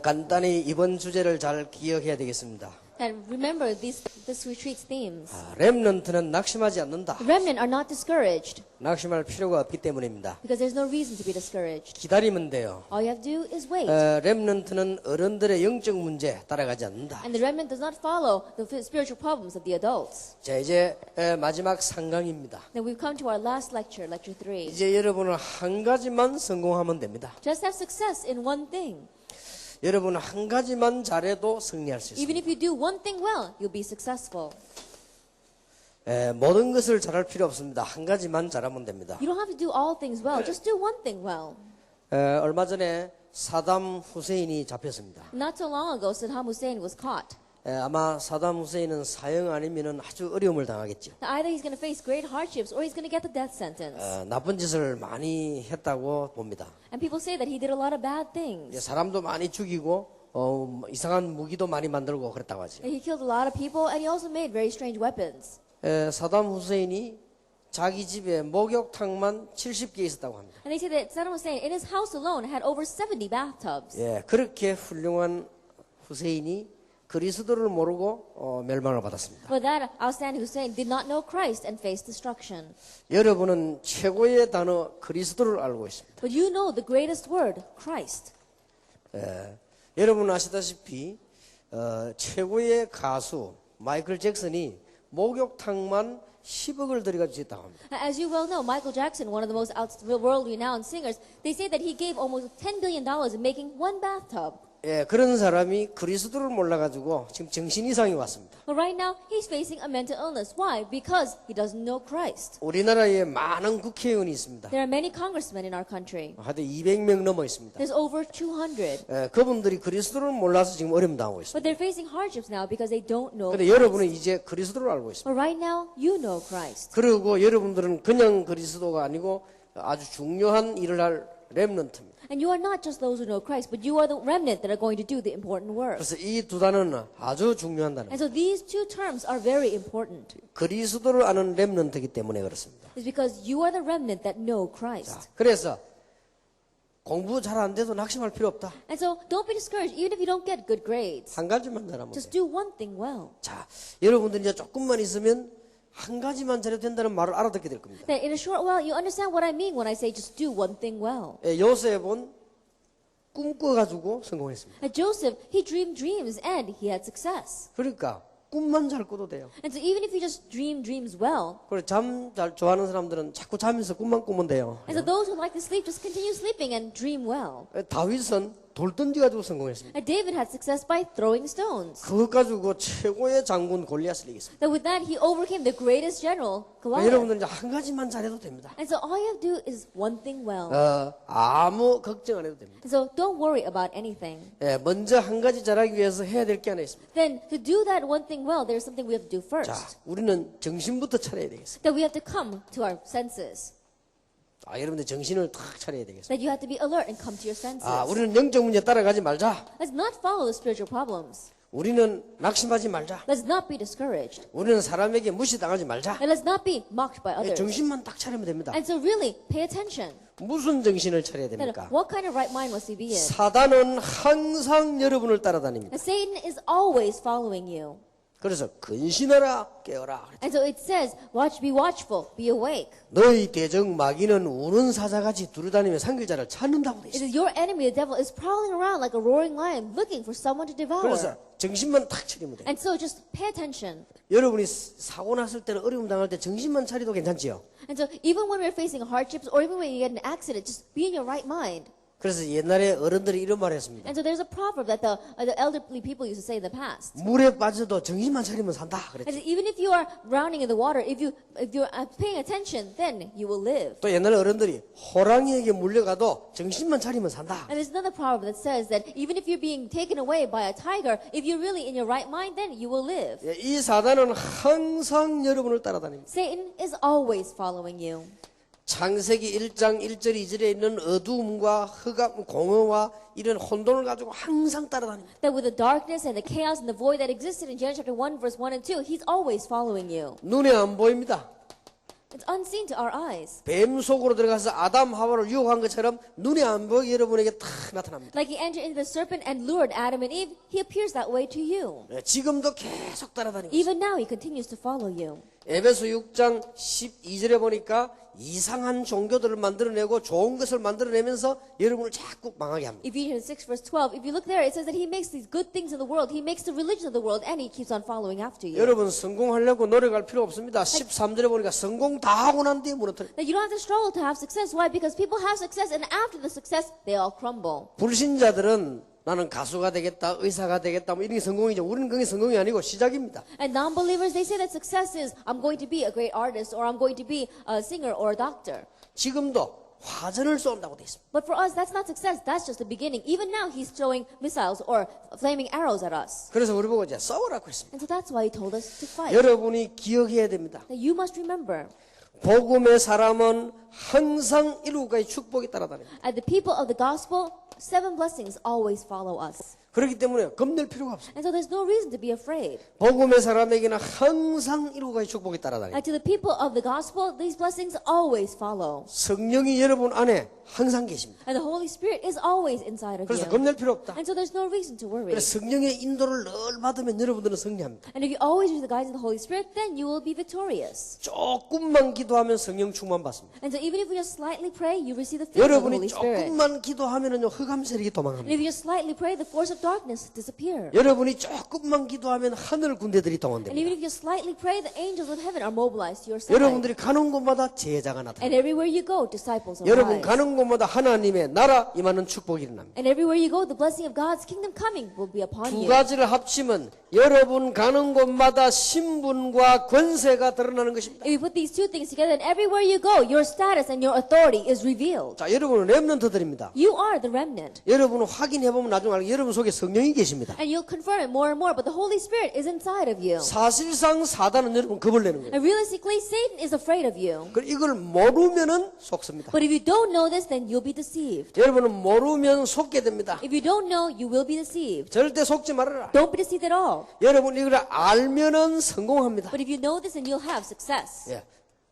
간단히 이번 주제를 잘 기억해야 되겠습니다. And remember this retreat's themes. 렘넌트는 낙심하지 않는다. The remnant are not discouraged 낙심할 필요가 없기 때문입니다. because there's no reason to be discouraged. 기다리면 돼요. All you have to do is wait. 렘넌트는 어른들의 영적 문제 따라가지 않는다. And the remnant does not follow the spiritual problems of the adults. 자, 이제 마지막 3강입니다. Then we've come to our last lecture, lecture 3. 이제 여러분은 한 가지만 성공하면 됩니다. Just have success in one thing. 여러분은 한 가지만 잘해도 승리할 수 Even 있습니다. if you do one thing well, you'll be successful. 모든 것을 잘할 필요 없습니다. 한 가지만 잘하면 됩니다. You don't have to do all things well. Just do one thing well. 얼마 전에 사담 후세인이 잡혔습니다. Not so long ago, Saddam Hussein was caught. 아마 사담 후세인은 사형 아니면은 아주 어려움을 당하겠죠. Either he's going to face great hardships or he's going to get the death sentence. 나쁜 짓을 많이 했다고 봅니다. And people say that he did a lot of bad things. 사람도 많이 죽이고 이상한 무기도 많이 만들고 그랬다고 하죠. And he killed a lot of people and he also made very strange weapons. 사담 후세인이 자기 집에 목욕탕만 70개 있었다고 합니다. And they say that Saddam Hussein in his house alone had over 70 bathtubs. 그렇게 훌륭한 후세인이 그리스도를 모르고 멸망을 받았습니다. But that outstanding Hussein did not know Christ and faced destruction. 여러분은 최고의 단어 그리스도를 알고 있습니다. But you know the greatest word, Christ. 여러분 아시다시피 최고의 가수 마이클 잭슨이 목욕탕만 10억을 들여가지고 짓다고 합니다. As you well know, Michael Jackson, one of the most world-renowned singers, they say that he gave almost $10 billion in making one bathtub. 그런 사람이 그리스도를 몰라가지고 지금 정신 이상이 왔습니다. But right now, he's facing a mental illness. Why? Because he doesn't know Christ. 우리나라에 많은 국회의원이 있습니다. There are many congressmen in our country. 하여튼 200명 넘어 있습니다. There's over 200. 그분들이 그리스도를 몰라서 지금 어려움 당하고 있습니다. But they're facing hardships now because they don't know 그런데 Christ. 여러분은 이제 그리스도를 알고 있습니다. But right now, you know Christ. 그리고 여러분들은 그냥 그리스도가 아니고 아주 중요한 일을 할 렘넌트입니다. And you are not just those who know Christ, but you are the remnant that are going to do the important work. 그래서 이 두 단어는 아주 중요한 단어입니다. And so these two terms are very important. 그리스도를 아는 렘넌트이기 때문에 그렇습니다. It's because you are the remnant that know Christ. 그래서 공부 잘 안 돼도 낙심할 필요 없다. And so don't be discouraged, even if you don't get good grades. 한 가지만 잘하면 Just 돼. do one thing well. 자, 여러분들 이제 조금만 있으면 한 가지만 잘해도 된다는 말을 알아듣게 될 겁니다. That in a short while, you understand what I mean when I say just do one thing well. 요셉은 꿈꿔가지고 성공했습니다. And Joseph, he dreamed dreams and he had success. 그러니까 꿈만 잘 꿔도 돼요. And so even if you just dream dreams well, 그리고 잠 잘 좋아하는 사람들은 자꾸 자면서 꿈만 꾸면 돼요. and so those who like to sleep just continue sleeping and dream well. 다윗은 돌 던져가지고 성공했습니다. And David had success by throwing stones. 그것 가지고 최고의 장군 골리앗을 이겼습니다. That with that he overcame the greatest general, Goliath. 여러분들 이제 한 가지만 잘해도 됩니다. And so all you have to do is one thing well. 아무 걱정 안 해도 됩니다. And so don't worry about anything. 먼저 한 가지 잘하기 위해서 해야 될 게 하나 있습니다. Then to do that one thing well, there's something we have to do 자, first. 우리는 정신부터 차려야 되겠습니다. That we have to come to our senses. 여러분들 정신을 탁 차려야 되겠습니다. That you have to be alert and come to your senses. 우리는 영적 문제 따라가지 말자. Let's not follow the spiritual problems. 우리는 낙심하지 말자. Let's not be discouraged. 우리는 사람에게 무시당하지 말자. And let's not be mocked by others. 정신만 딱 차리면 됩니다. And so really, pay attention. 무슨 정신을 차려야 That 됩니까? what kind of right mind must we be in? 사단은 항상 여러분을 따라다닙니다. And Satan is always following you. 그래서 근신하라 깨어라. And so it says, be watchful, be awake. 너희 대적 마귀는 우는 사자같이 두루다니며 상길자를 찾는다고 돼 It 있어요. is your enemy, the devil, is prowling around like a roaring lion, looking for someone to devour. 그래서 정신만 탁 차리면 돼요. And so just pay attention. 여러분이 사고 났을 때는 어려움 당할 때 정신만 차리도 괜찮지요. And so even when we're facing hardships or even when you get an accident, just be in your right mind. 그래서 옛날에 어른들이 이런 말을 했습니다. And so there's a proverb that the elderly people used to say in the past. 물에 빠져도 정신만 차리면 산다. And 그랬죠. so even if you are drowning in the water, if you're paying attention, then you will live. 또 옛날에 어른들이 호랑이에게 물려가도 정신만 차리면 산다. And there's another proverb that says that even if you're being taken away by a tiger, if you're really in your right mind, then you will live. 이 사단은 항상 여러분을 따라다닙니다. Satan is always following you. 창세기 1장 1절 2절에 있는 어두움과 흑암, 공허와 이런 혼돈을 가지고 항상 따라다닙니다. That with the darkness and the chaos and the void that existed in Genesis chapter 1, verse 1 and 2, he's always following you. 눈에 안 보입니다. It's unseen to our eyes. 뱀 속으로 들어가서 아담 하와를 유혹한 것처럼 눈에 안 보이게 여러분에게 탁 나타납니다. Like he entered into the serpent and lured Adam and Eve, he appears that way to you. 네, 지금도 계속 따라다니고 있어요. Even now, he continues to follow you. 에베소 6장 12절에 보니까 이상한 종교들을 만들어내고 좋은 것을 만들어내면서 여러분을 자꾸 망하게 합니다. Ephesians 6 verse 12, if you look there, it says that he makes these good things in the world. He makes the religion of the world and he keeps on following after you. 여러분 성공하려고 노력할 필요 없습니다. 13절에 보니까 성공 다 하고 난 뒤에 무너뜨려. That you don't have to struggle to have success. Why? Because people have success and after the success, they all crumble. 불신자들은 나는 가수가 되겠다, 의사가 되겠다, 뭐 이런 게 성공이죠. 우리는 그게 성공이 아니고 시작입니다. And non-believers, they say that success is, I'm going to be a great artist or I'm going to be a singer or a doctor. 지금도 화전을 쏜다고 돼 있습니다. But for us, that's not success. That's just the beginning. Even now, he's throwing missiles or flaming arrows at us. 그래서 우리 보고 이제 싸우라고 했습니다. And so that's why he told us to fight. 여러분이 기억해야 됩니다. That you must remember. 복음의 사람은 항상 일국가의 축복이 따라다닙니다. At the people of the gospel, 7 blessings always follow us. 그렇기 때문에 겁낼 필요가 없습니다. And so there's no reason to be afraid. 복음의 사람에게는 항상 일국가의 축복이 따라다닙니다. And to the people of the gospel, these blessings always follow. 성령이 여러분 안에 항상 계십니다. And the Holy Spirit is always inside of 그래서 you. 겁낼 필요 없다. And so there's no reason to worry. 그래서 성령의 인도를 늘 받으면 여러분들은 승리합니다. And if you always use the guidance of the Holy Spirit, then you will be victorious. 조금만 기도하면 성령 충만 받습니다. And so even if we just slightly pray, you receive the filling of the Holy 여러분이 Spirit. 조금만 기도하면은요 흑암 세력이 And 도망합니다. if you just slightly pray, the force of darkness disappear. 여러분이 조금만 기도하면 하늘 군대들이 And 동원됩니다. even if you slightly pray, the angels of heaven are mobilized to your side. 여러분들이 가는 곳마다 제자가 And 나타납니다. everywhere you go, disciples 여러분 arise. 가는 곳마다 하나님의 나라 임하는 축복이 일어납니다. And everywhere you go, the blessing of God's kingdom coming will be upon 두 you. 가지를 합치면 여러분 가는 곳마다 신분과 권세가 드러나는 것입니다. If you put these two things together, then everywhere you go, your status and your authority is revealed. 자, 여러분은 렘넌트들입니다. You are the remnant. 여러분은 확인해보면 나중에 알고 여러분 속에 성령이 계십니다. And you'll confirm it more and more, but the Holy Spirit is inside of you. 사실상 사단은 여러분 겁을 내는 거예요. And realistically, Satan is afraid of you. 이걸 모르면은 속습니다. But if you don't know this, then you'll be deceived. 여러분은 모르면 속게 됩니다. If you don't know, you will be deceived. 절대 속지 말아라. Don't be deceived at all. 여러분 이걸 알면은 성공합니다. But if you know this, then you'll have success. 예.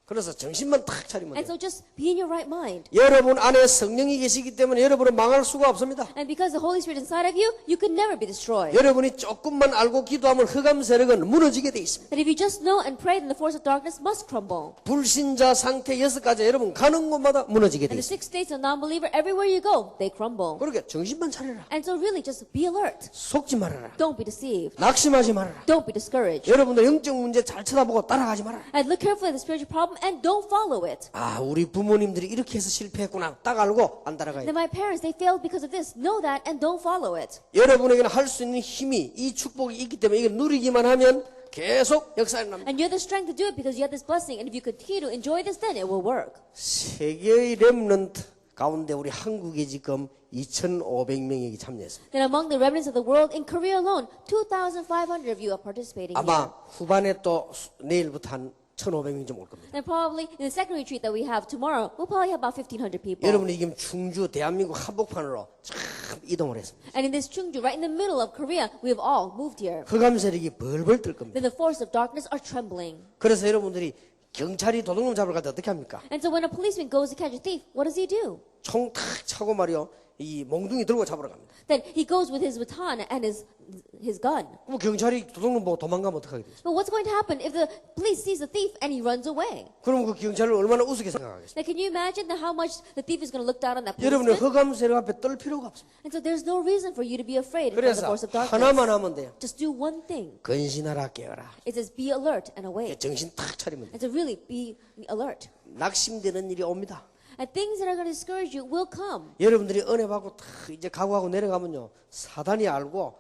그래서 정신만 탁 차리면 And 돼요. so just be in your right mind. 여러분 안에 성령이 계시기 때문에 여러분은 망할 수가 없습니다. And because the Holy Spirit is inside of you, you can never be destroyed. 여러분이 조금만 알고 기도하면 흑암 세력은 무너지게 돼 있습니다. That if you just know and pray, then the force of darkness must crumble. 불신자 상태 6가지 여러분 가는 곳마다 무너지게 돼 And the 있습니다. 6 states of non-believer, everywhere you go, they crumble. 그러니까 정신만 차려라. And so really just be alert. 속지 말아라. Don't be deceived. 낙심하지 말아라. Don't be discouraged. 여러분들 영적 문제 잘 쳐다보고 따라가지 말아라. And look carefully at the spiritual problem and don't follow it. 아, 우리 부모님들이 이렇게 해서 실패했구나. 딱 알고 안 따라가야 돼. Then my parents, they failed because of this. Know that and don't follow it. 여러분에게는 할 수 있는 힘이 이 축복이 있기 때문에 이걸 누리기만 하면 계속 역사에 납니다. And you have the strength to do it because you have this blessing. And if you continue to enjoy this, then it will work. 세계의 렘넌트 가운데 우리 한국에 지금 2,500명이 참여했습니다. Then among the remnants of the world, in Korea alone, 2,500 of you are participating here. 아마 후반에 또 내일부터 한 1,500명 좀 올 겁니다. And probably in the second retreat that we have tomorrow, we'll probably have about 1,500 people. 여러분이 지금 충주 대한민국 한복판으로 참 이동을 했습니다. And in this Chungju, right in the middle of Korea, we have all moved here. 흑암 세력이 벌벌 뜰 겁니다. Then the force of darkness are trembling. 그래서 여러분들이 경찰이 도둑놈 잡으러 갈 때 어떻게 합니까? And so when a policeman goes to catch a thief, what does he do? 총 탁 차고 말이요. 이 몽둥이 들고 잡으러 갑니다. Then he goes with his baton and his gun. 그럼 경찰이 도둑놈 보고 도망가면 어떡하게 되죠? But what's going to happen if the police sees the thief and he runs away? 그럼 그 경찰을 얼마나 우습게 생각하겠어요? Now, can you imagine how much the thief is going to look down on that 여러분의 흑암 policeman? 세력 앞에 떨 필요가 없습니다. And so there's no reason for you to be afraid of the 그래서 force of darkness. 하나만 하면 돼요. Just do one thing. 근신하라 깨어라. It says be alert and awake. 정신 탁 차리면 돼요. And to really be alert. 낙심되는 일이 옵니다. And things that are going to discourage you will come. 여러분들이 은혜 받고 탁 이제 각오하고 내려가면요. 사단이 알고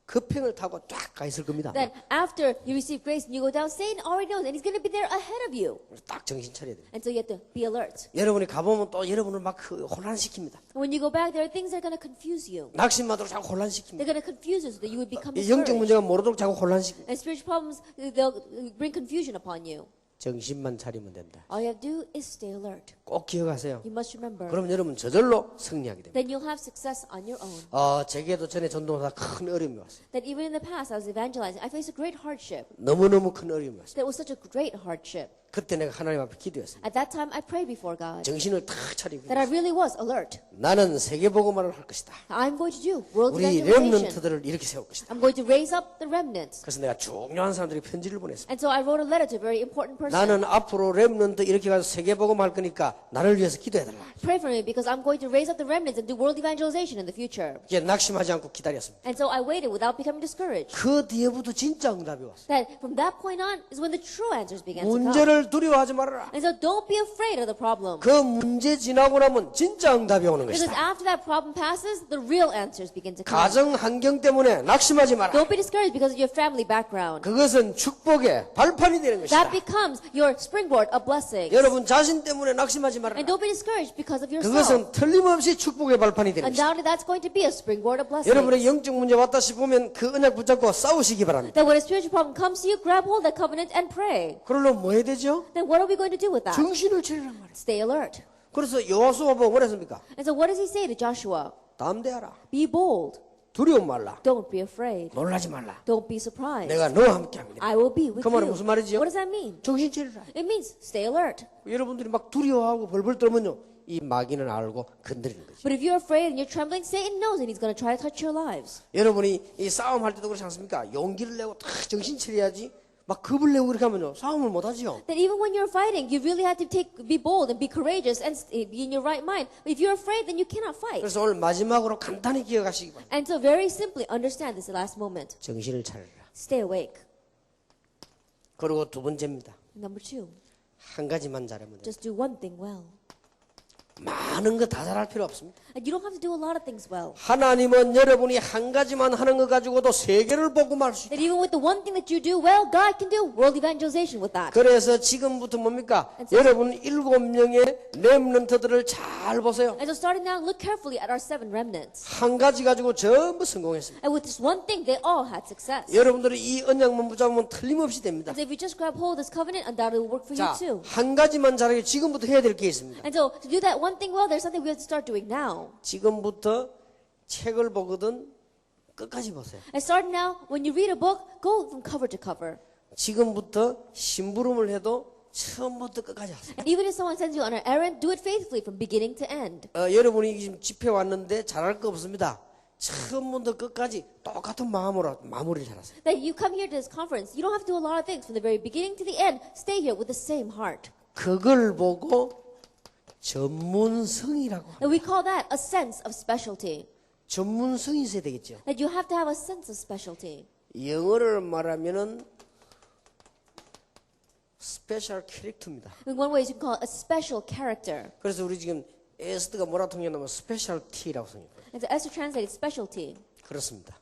급행을 타고 쫙 가 있을 겁니다. Then after you receive grace and you go down, Satan already knows and he's going to be there ahead of you. 딱 정신 차려야 돼요. And so you have to be alert. 여러분이 가보면 또 여러분을 막 혼란시킵니다. And when you go back, there are things that are going to confuse you. 낙심마도록 자꾸 혼란시킵니다. They're going to confuse you so that you would become 이 영적 discouraged. 문제가 모르도록 자꾸 혼란시킵니다. And spiritual problems, they'll bring confusion upon you. 정신만 차리면 된다. All you have to do is stay alert. 꼭 기억하세요. You must remember. 그러면 여러분 저절로 승리하게 됩니다. Then you'll have success on your own. 제게도 전에 전도하다 큰 어려움이 왔어요. That even in the past, I was evangelizing. I faced a great hardship. 너무너무 큰 어려움이 왔어요. That was such a great hardship. 그때 내가 하나님 앞에 기도했습니다. At that time, I prayed before God 정신을 탁 차리고 that I really was alert. 나는 세계복음화를 할 것이다. I'm going to do world 우리 evangelization. 렘넌트들을 이렇게 세울 것이다. I'm going to raise up the remnants. 그래서 내가 중요한 사람들이 편지를 보냈습니다. And so I wrote a letter to a very important person. 나는 앞으로 렘넌트 이렇게 가서 세계복음 할 거니까 나를 위해서 기도해달라. Pray for me because I'm going to raise up the remnants and do world evangelization in the future. 이게 낙심하지 않고 기다렸습니다. And so I waited without becoming discouraged. 그 뒤에부터 진짜 응답이 왔어요. That from that point on is when the true answers began to come. 문제를 두려워하지 말아라. And so don't be afraid of the problem. 그 문제 지나고 나면 진짜 응답이 오는 Because 것이다. after that problem passes, the real answers begin to come. 가정 환경 때문에 낙심하지 마라. Don't be discouraged because of your family background. 그것은 축복의 발판이 되는 것이다. That becomes your springboard of blessings. 여러분 자신 때문에 낙심하지 말아라. And don't be discouraged because of yourself. 그것은 틀림없이 축복의 발판이 되는 것이다. Undoubtedly, that's going to be a springboard of blessings. 여러분의 영적 문제 왔다 싶으면 그 언약 붙잡고 싸우시기 바랍니다. That when a spiritual problem comes to you, grab hold of that covenant and pray. 그러려면 뭐 해야 되죠? Then what are we going to do with that? 정신을 차리란 말이에요. Stay alert. 그래서 여호수아 보고 뭐라 했습니까? And so what does he say to Joshua? 담대하라. Be bold. 두려움 말라. Don't be afraid. 놀라지 말라. Don't be surprised. 내가 너와 함께 합니다. I will be with 그 말은 you. 무슨 말이지요? What does that mean? 정신 차리라. It means stay alert. 여러분들이 막 두려워하고 벌벌 떨면요. 이 마귀는 알고 건드리는 거죠. But if you're afraid and you're trembling, Satan knows and he's going to try to touch your lives. 여러분이 이 싸움 할 때도 그렇지 않습니까? 용기를 내고 딱 정신 차려야지. 막 겁을 내고 그렇게 하면요. 싸움을 못 하지요. That even when you're fighting, you really have to be bold and be courageous and be in your right mind. But if you're afraid, then you cannot fight. 그래서 오늘 마지막으로 간단히 기억하시기 바랍니다. And so very simply understand this last moment. 정신을 차려라. Stay awake. 그리고 두 번째입니다. Number 2, 한 가지만 잘하면 돼요. just do one thing well. 많은 거 다 잘할 필요 없습니다. And you don't have to do a lot of things well. 하나님은 여러분이 한 가지만 하는 거 가지고도 세계를 복음할 수 있다. That even with the one thing that you do well, God can do world evangelization with that. 그래서 지금부터 뭡니까? 여러분 7명의 렘넌트들을 잘 보세요. And so starting now, look carefully at our 7 remnants. 한 가지 가지고 전부 성공했습니다. And with this one thing, they all had success. 여러분들이 이 언약만 붙잡으면 틀림없이 됩니다. And so if you just grab hold of this covenant, undoubtedly will work for you 자, too. 한 가지만 잘하게 지금부터 해야 될 게 있습니다. And so to do that one thing well, there's something we have to start doing now. 지금부터 책을 보거든 끝까지 보세요. And starting now, when you read a book, go from cover to cover. 지금부터 심부름을 해도 처음부터 끝까지 하세요. And even if someone sends you on an errand, do it faithfully from beginning to end. 여러분이 지금 집회 왔는데 잘할 거 없습니다. 처음부터 끝까지 똑같은 마음으로 마무리를 잘하세요. That you come here to this conference, you don't have to do a lot of things from the very beginning to the end. Stay here with the same heart. 그걸 보고 전문성이라고 합니다. And we call that a sense of specialty. 전문성이 있어야 되겠죠. That you have to have a sense of specialty. 영어를 말하면은 스페셜 캐릭터입니다. In one way, you can call it a special character. 그래서 우리 지금 에스더가 뭐라 통역하면 스페셜티라고 써요. And so Esther translated specialty. 그렇습니다.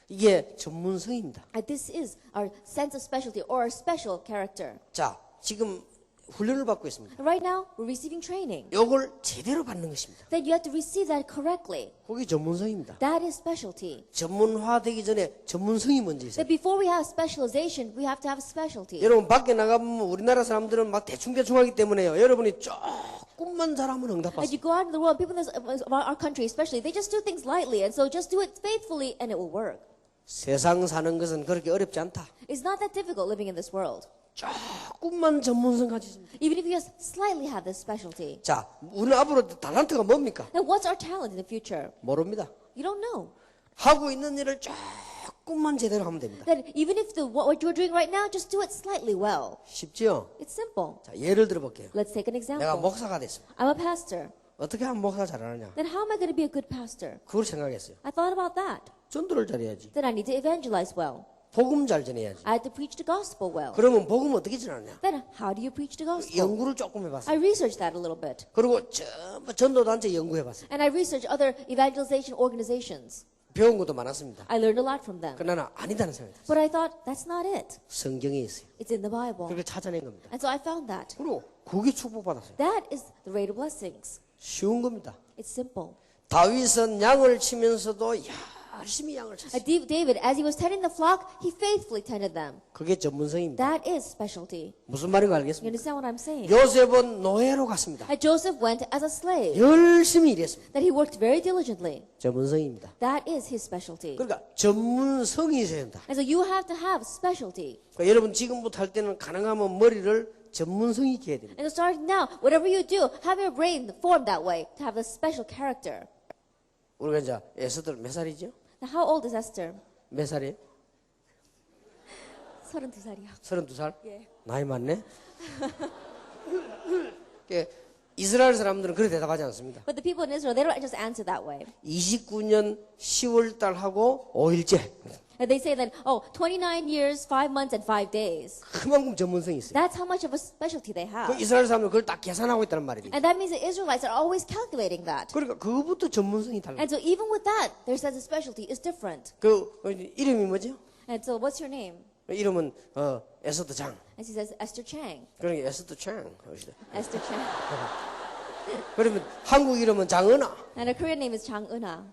이게 전문성입니다. And this is our sense of specialty or our special character. 자, 지금 훈련을 받고 있습니다. And right now, we're receiving training. 요걸 제대로 받는 것입니다. Then you have to receive that correctly. 그게 전문성입니다. That is specialty. 전문화되기 전에 전문성이 먼저 있어요. That before we have specialization, we have to have specialty. 여러분 밖에 나가보면 우리나라 사람들은 막 대충대충 하기 때문에요. 여러분이 조금만 잘하면 As 응답받습니다. you go out in the world, people in our country especially, they just do things lightly. And so just do it faithfully and it will work. 세상 사는 것은 그렇게 어렵지 않다. It's not that difficult living in this world. 조금만 전문성 가지십니다. Even if you just slightly have this specialty. 자, 우리는 앞으로 달란트가 뭡니까? Now what's our talent in the future? 모릅니다. You don't know. 하고 있는 일을 조금만 제대로 하면 됩니다. That even if what you're doing right now, just do it slightly well. 쉽지요? It's simple. 자, 예를 들어볼게요. Let's take an 내가 example. 목사가 됐습니다. I'm a pastor. 어떻게 하면 목사 잘하느냐? Then how am I going to be a good pastor? 그걸 생각했어요. I thought about that. 전도를 잘해야지. Then I need to evangelize well. 복음 잘 전해야지. I had to preach the gospel well. 그러면 복음 어떻게 전하냐? Then how do you preach the gospel? 연구를 조금 해봤어요. I researched that a little bit. 그리고 전부 전도단체 연구해봤어요. And I researched other evangelization organizations. 배운 것도 많았습니다. I learned a lot from them. 그러나 아니다는 생각이 들었어요. But I thought, that's not it. 성경에 있어요. It's in the Bible. 그렇게 찾아낸 겁니다. And so I found that. 그리고 그게 축복받았어요. That is the rate of blessings. 쉬운 겁니다. It's simple. 다윗은 양을 치면서도 열심히 양을 쳤어요. David, as he was tending the flock, he faithfully tended them. 그게 전문성입니다. That is specialty. 무슨 말인가 You 알겠습니다. understand what I'm saying? 요셉은 노예로 갔습니다. That Joseph went as a slave. 열심히 일했습니다. That he worked very diligently. 전문성입니다. That is his specialty. 그러니까 전문성이 있어야 된다. And so you have to have specialty. 그러니까 여러분 지금부터 할 때는 가능하면 머리를 전문성이 있게 해야 됩니다. And so starting now, whatever you do, have your brain formed that way to have a special character. 우리가 이제 에스더 몇 살이죠? Now, how old is Esther? 몇 살이에요? 32살이요. 32살? 예. 나이 많네. 이스라엘 사람들은 그렇게 대답하지 않습니다. But the people in Israel, they don't just answer that way. 29년 10월 달하고 5일째. And they say that, oh, 29 years, 5 months, and 5 days. 그만큼 전문성이 있어요. That's how much of a specialty they 그 have. 이스라엘 사람들은 그걸 딱 계산하고 있다는 말이에요. And that means the Israelites are always calculating that. 그러니까 그거부터 전문성이 달라요. And so even with that, their sense of specialty is different. 그 이름이 뭐죠? And so what's your name? 이름은 에스더 장. And she says, Esther Chang. 그러니까 에스더 장. Esther Chang. 그러면 한국 이름은 장은아. And her Korean name is Chang Euna.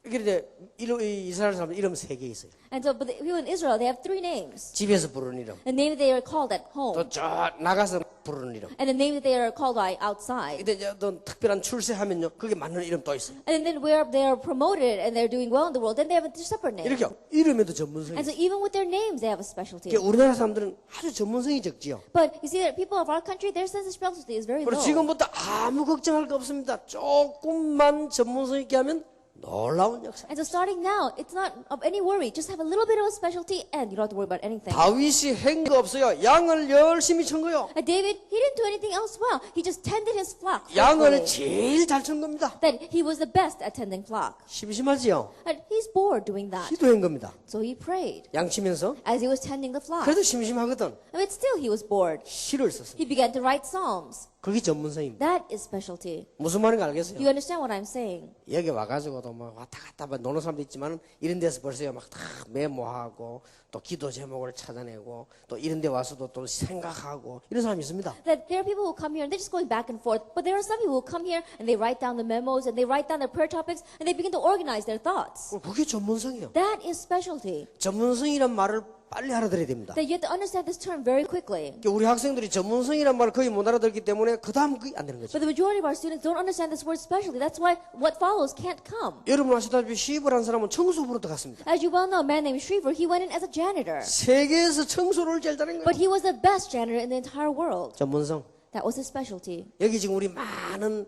그런데 이스라엘 사람들 이름 3개 있어요. And so, but the people in Israel, they have 3 names. 집에서 부르는 이름, The name that they are called at home. 또 저 나가서 부르는 이름. And the name that they are called by outside. 근데 이제 또 특별한 출세하면요, 그게 맞는 이름 또 있어요. And then where they are promoted and they're doing well in the world, then they have a separate name. 이렇게 이름에도 전문성이 And so 있어요. even with their names, they have a specialty. 그러니까 우리나라 사람들은 아주 전문성이 적지요. But you see that people of our country, their sense of specialty is very 그리고 low. 지금부터 아무 걱정할 거 없습니다. 조금만 전문성 있게 하면 놀라운 역사. And so starting now, it's not of any worry. Just have a little bit of a specialty and you don't have to worry about anything. 다윗이 한 거 없어요. 양을 열심히 친 거요. And David, he didn't do anything else well. He just tended his flock 양을 faithfully. 제일 잘 친 겁니다. That he was the best at tending flock. 심심하지요? And he's bored doing that. 기도한 겁니다. So he prayed 양 치면서. as he was tending the flock. 그래도 심심하거든. I mean, still he was bored. 시를 썼습니다. He began to write psalms. 그게 전문성입니다. That is specialty. 무슨 말인지 알겠어요? You understand what I'm saying? 여기 와가지고도 막 왔다 갔다 막 노는 사람도 있지만 이런 데서 벌써요 막 다 메모하고 또 기도 제목을 찾아내고 또 이런 데 와서도 또 생각하고 이런 사람이 있습니다. That there are people who come here and they're just going back and forth. But there are some people who come here and they write down the memos and they write down their prayer topics and they begin to organize their thoughts. 그게 전문성이에요. That is specialty. 전문성이란 말을 빨리 알아들어야 됩니다. That you have to understand this term very quickly. 그러니까 우리 학생들이 전문성이란 말을 거의 못 알아듣기 때문에 그 다음 그게 안 되는 거죠. But the majority of our students don't understand this word specialty. That's why what follows can't come. 여러분 아시다시피 시입을 한 사람은 청소부로 들어갔습니다. As you well know, a man named Shriver, he went in as a janitor. 세계에서 청소를 제일 잘한 거예요. But he was the best janitor in the entire world. 전문성. That was his specialty. 여기 지금 우리 많은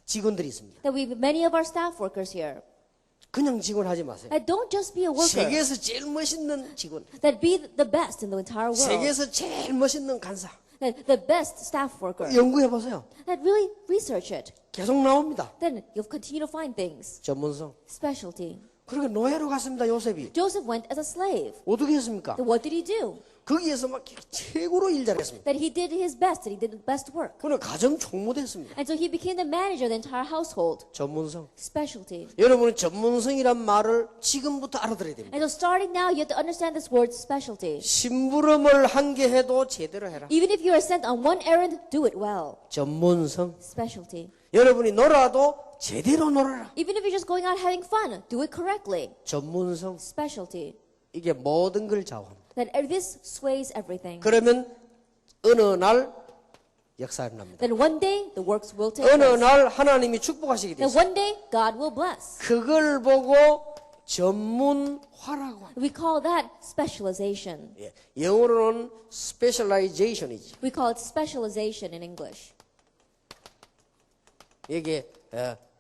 직원들이 있습니다. That we have many of our staff workers here. 그냥 직원 하지 마세요. That don't just be a worker. 세계에서 제일 멋있는 직원. That be the best in the entire world. 세계에서 제일 멋있는 간사. That the best staff worker. 연구해 보세요. That really research it. 계속 나옵니다. Then you'll continue to find things. 전문성. Specialty. 그러니까 노예로 갔습니다. 요셉이. Joseph went as a slave. 어떻게 했습니까? Then what did he do? 거기에서 막 최고로 일 잘했습니다. That he did his best. That he did the best work. 그는 가정 총무됐습니다. And so he became the manager of the entire household. 전문성. Specialty. 여러분은 전문성이란 말을 지금부터 알아들어야 됩니다. And so starting now, you have to understand this word specialty. 심부름을 한 개 해도 제대로 해라. Even if you are sent on one errand, do it well. 전문성. Specialty. 여러분이 놀아도 제대로 놀아라. Even if you're just going out having fun, do it correctly. 전문성. Specialty. 이게 mo든 걸 좌우합니다. That this sways everything. 그러면 어느 날 역사가 납니다. Then one day, the works will take 어느 place. 날 하나님이 축복하시게 Then 되죠. one day, God will bless. 그걸 보고 전문화라고 합니다. We call that specialization. 예, 영어로는 specialization이지. We call it specialization in English. 이게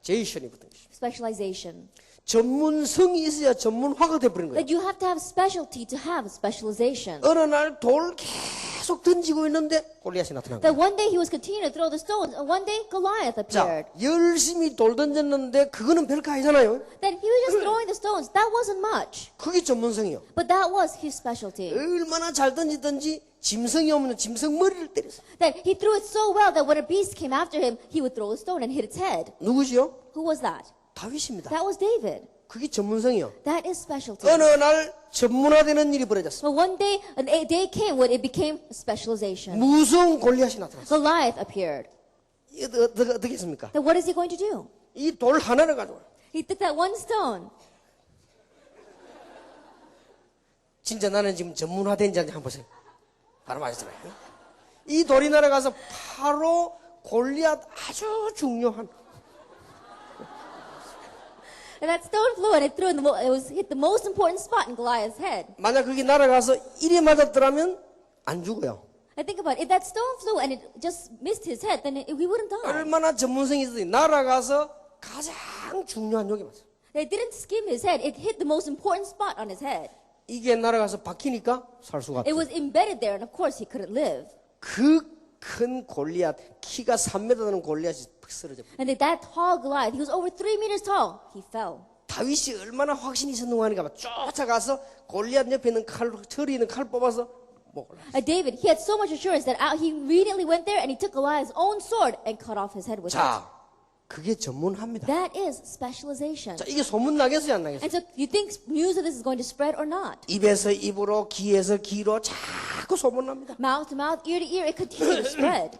제이션이 붙은 것이죠. Specialization. 전문성이 있어야 전문화가 돼버린 거예요. That you have to have specialty to have specialization. 어느 날 돌 계속 던지고 있는데 골리앗이 나타난 That 거예요. one day he was continuing to throw the stones, and one day Goliath appeared. 자, 열심히 돌 던졌는데 그거는 별거 아니잖아요. That he was just throwing the stones. That wasn't much. 그게 전문성이요. But that was his specialty. 얼마나 잘 던지든지 짐승이 오면 짐승 머리를 때렸어요. That he threw it so well that when a beast came after him, he would throw a stone and hit its head. 누구지요? Who was that? 다윗입니다. That was David. 그게 전문성이요. That is specialty. 어느 날 전문화되는 일이 벌어졌어요. But one day, a day came when it became specialization. 무서운 골리앗이 나타났어요. Goliath appeared. 어떻게 했습니까? Then what is he going to do? 이 돌 하나를 가지고 He took that one stone. 진짜 나는 지금 전문화된지 아닌지 한번 보세요. 바로 맞았잖아요. 이 돌이 날아가서 바로 골리앗 아주 중요한 And that stone flew and it threw in it was hit the most important spot in Goliath's head. 만약 그게 날아가서 이리 맞았더라면 안 죽어요. I think about it. If that stone flew and it just missed his head, then we wouldn't die. 얼마나 전문성이 있어요. 날아가서 가장 중요한 여기 맞아요. It didn't skim his head. It hit the most important spot on his head. 이게 날아가서 박히니까 살 수가 It 없어요. was embedded there, and of course he couldn't live. 그 큰 골리앗, 키가 3m 되는 골리앗이 팍 쓰러져. And that tall Goliath, he was over 3 meters tall. He fell. 다윗이 얼마나 확신이 있었는가 하니까 쫓아가서 골리앗 옆에 있는 칼, 털이 있는 칼 뽑아서 목을. David, he had so much assurance that he immediately went there and he took Goliath's own sword and cut off his head with it. 자, 그게 전문합니다. That is specialization. 자, 이게 소문 나겠어요, 안 나겠어요? And so you think news of this is going to spread or not? 입에서 입으로, 귀에서 귀로 자꾸 소문 납니다. Mouth to mouth, ear to ear, it continues to spread.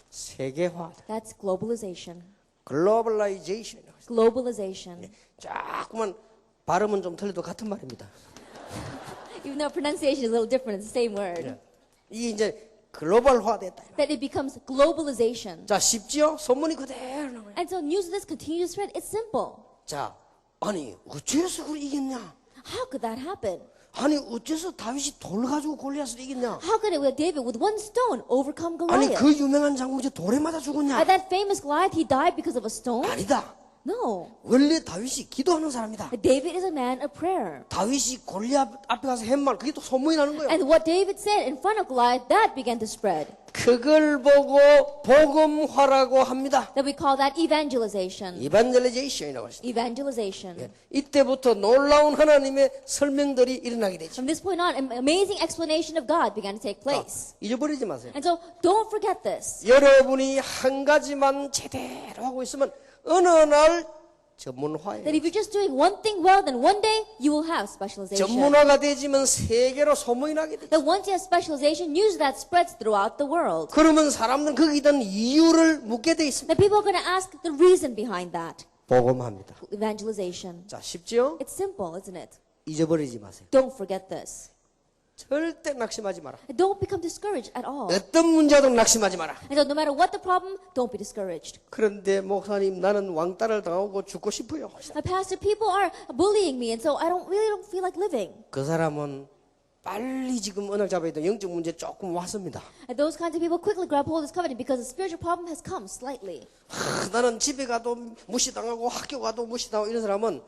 세계화, That's globalization. 글로벌라이제이션. Globalization. 자꾸만 발음은 좀 틀려도 같은 말입니다. Even though pronunciation is a little different, it's the same word. 이게 이제 글로벌화됐다. That it becomes globalization. 자, 쉽지요? 소문이 그대로 나와요. And so news of this continues to spread. It's simple. 자, 아니 어째서 그걸 이겼냐? How could that happen? 아니 어째서 다윗이 돌 가지고 골리앗을 이겼냐? How could it with David with one stone overcome 아니 Goliath? 그 유명한 장군 이제 돌에 맞아 죽었냐? That famous Goliath, he died because of a stone? 아니다. No. 원래 다윗이 기도하는 사람이다. David is a man of prayer. 다윗이 골리앗 앞에 가서 한 말, 그게 또 소문이 나는 거예요. And what David said in front of Goliath, that began to spread. 그걸 보고 복음화라고 합니다. That we call that evangelization. 이반젤리제이션이라고 하시죠. Evangelization. 이때부터 놀라운 하나님의 설명들이 일어나게 되죠. From this point on, an amazing explanation of God began to take place. 잊어버리지 마세요. And so don't forget this. 여러분이 한 가지만 제대로 하고 있으면 어느 날 전문화예요. That if you're just doing one thing well, then one day you will have specialization. 전문화가 되지면 세계로 소문이 나게 되죠. That once you have specialization, news of that spreads throughout the world. 그러면 사람들은 거기에 대한 이유를 묻게 돼 있습니다. That people are going to ask the reason behind that. 복음합니다. Evangelization. 자, 쉽죠? It's simple, isn't it? 잊어버리지 마세요. Don't forget this. 절대 낙심하지 마라. Don't become discouraged at all. 어떤 문제도 낙심하지 마라. And so no matter what the problem, don't be discouraged. 그런데 목사님 나는 왕따를 당하고 죽고 싶어요. Pastor, people are bullying me, and so I don't feel like living. 그 사람은 빨리 지금 언약 잡아야 돼. 영적 문제 조금 왔습니다. And those kinds of people quickly grab hold of this covenant because the spiritual problem has come slightly. 나는 집에 가도 무시당하고 학교 가도 무시당하고 이런 사람은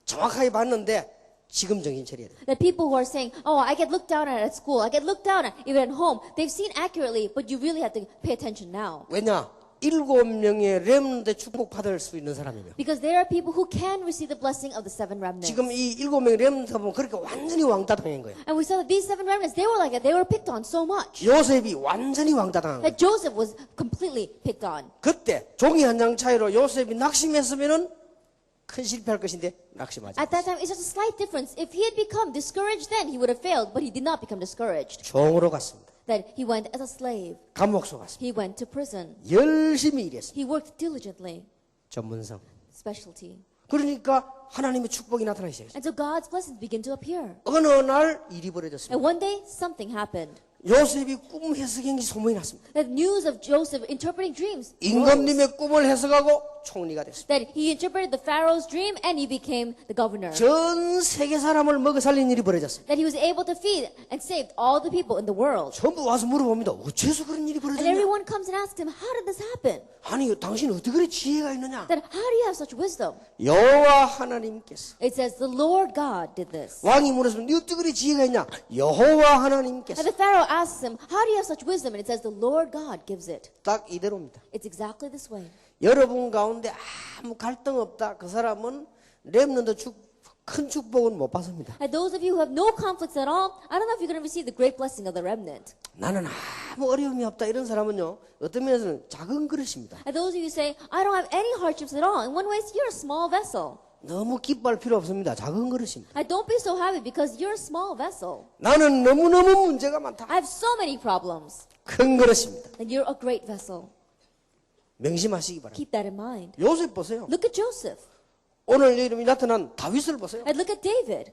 정확하게 봤는데 지금 정신 차려야 돼. That people who are saying, oh, I get looked down at school, I get looked down at even at home, they've seen accurately, but you really have to pay attention now. 왜냐? 7명의 렘넌트 축복 받을 수 있는 사람이며 Because there are people who can receive the blessing of the 7 remnants. 지금 이 7명의 렘넌트 보면 그렇게 완전히 왕따 당한 거예요. And we saw that these 7 remnants, they were like that. They were picked on so much. 요셉이 완전히 왕따 당한 거예요. That Joseph was completely picked on. 그때 종이 한 장 차이로 요셉이 낙심했으면은 큰 실패할 것인데 낙심하지 At that time, it's just a slight difference. If he had become discouraged then, he would have failed, but he did not become discouraged. 종으로 갔습니다. That he went as a slave. 감옥소 갔습니다. He went to prison. 열심히 일했습니다. He worked diligently. 전문성. Specialty. 그러니까 하나님의 축복이 나타나기 시작했어요. And so God's blessings begin to appear. 어느 날 일이 벌어졌습니다. And one day, something happened. 요셉이 꿈 해석행이 소문이 났습니다. That news of Joseph interpreting dreams rose. 임금님의 꿈을 해석하고 총리가 됐습니다. That he interpreted the Pharaoh's dream and he became the governor. 전 세계 사람을 먹여 살린 일이 벌어졌습니다. That he was able to feed and save all the people in the world. 전부 와서 물어봅니다. 어째서 그런 일이 And 벌어졌냐? everyone comes and asks him, how did this happen? 아니 당신 어떻게 그래 지혜가 있느냐? That how do you have such wisdom? 여호와 하나님께서 It says the Lord God did this. 왕이 물었으면 네 어떻게 그래 지혜가 있냐? 여호와 하나님께서 And the Pharaoh asks him, how do you have such wisdom? And it says the Lord God gives it. 딱 이대로입니다. It's exactly this way. 여러분 가운데 아무 갈등 없다. 그 사람은 렘넌트 큰 축복은 못 받습니다. And those of you who have no conflicts at all, I don't know if you're going to receive the great blessing of the remnant. 나는 아무 어려움이 없다. 이런 사람은요. 어떤 면에서는 작은 그릇입니다. And those of you who say, I don't have any hardships at all. In one way, you're a small vessel. 너무 기뻐할 필요 없습니다. 작은 그릇입니다. And don't be so happy because you're a small vessel. 나는 너무너무 문제가 많다. I have so many problems. 큰 그릇입니다. And you're a great vessel. 명심하시기 바랍니다. Keep that in mind. 요셉 보세요. Look at Joseph. 오늘 이름이 나타난 다윗을 보세요. And look at David.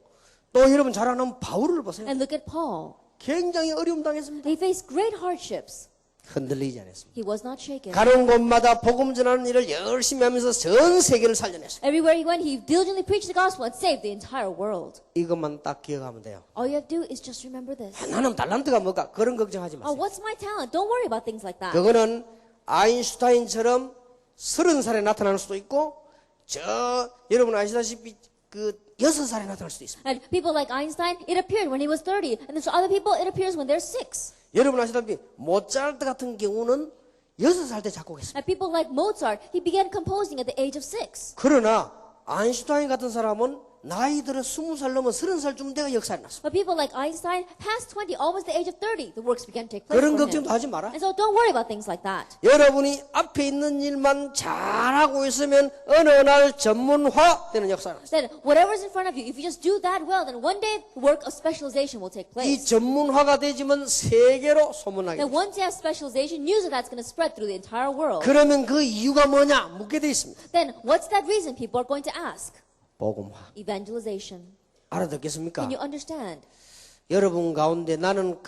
또 여러분 잘 아는 바울을 보세요. And look at Paul. 굉장히 어려움 당했습니다. They faced great hardships. 흔들리지 않았습니다. He was not shaken. 가는 곳마다 복음 전하는 일을 열심히 하면서 전 세계를 살려냈어요. Everywhere he went, he diligently preached the gospel and saved the entire world. 이것만 딱 기억하면 돼요. All you have to do is just remember this. 나는 달란트가 뭘까? 그런 걱정하지 Oh, 마세요. what's my talent? Don't worry about things like that. 그거는 아인슈타인처럼 30살에 나타날 수도 있고 여러분 아시다시피 그 6살에 나타날 수도 있습니다. And people like Einstein, it appeared when he was 30. And there's other people, it appears when they're 6. 여러분 아시다시피 모차르트 같은 경우는 6살 때 작곡했습니다. And people like Mozart, he began composing at the age of 6. 그러나 아인슈타인 같은 사람은 나이 들어 20살 넘어 30살쯤 돼가 역사에 났어. But people like Einstein, past 20, almost the age of 30, the works began to take place 그런 for 걱정도 him. 하지 마라. And so don't worry about things like that. 여러분이 앞에 있는 일만 잘하고 있으면 어느 날 전문화 되는 역사가 났어. Then whatever's in front of you, if you just do that well, then one day the work of specialization will take 이 place. 전문화가 되지면 세계로 소문나게 Then 돼. once you have specialization, news of that's going to spread through the entire world. 그러면 그 이유가 뭐냐 묻게 돼 있습니다. Then what's that reason people are going to ask? 복음화. Evangelization. 알아듣겠습니까? Can you understand? 여러분 가운데 나는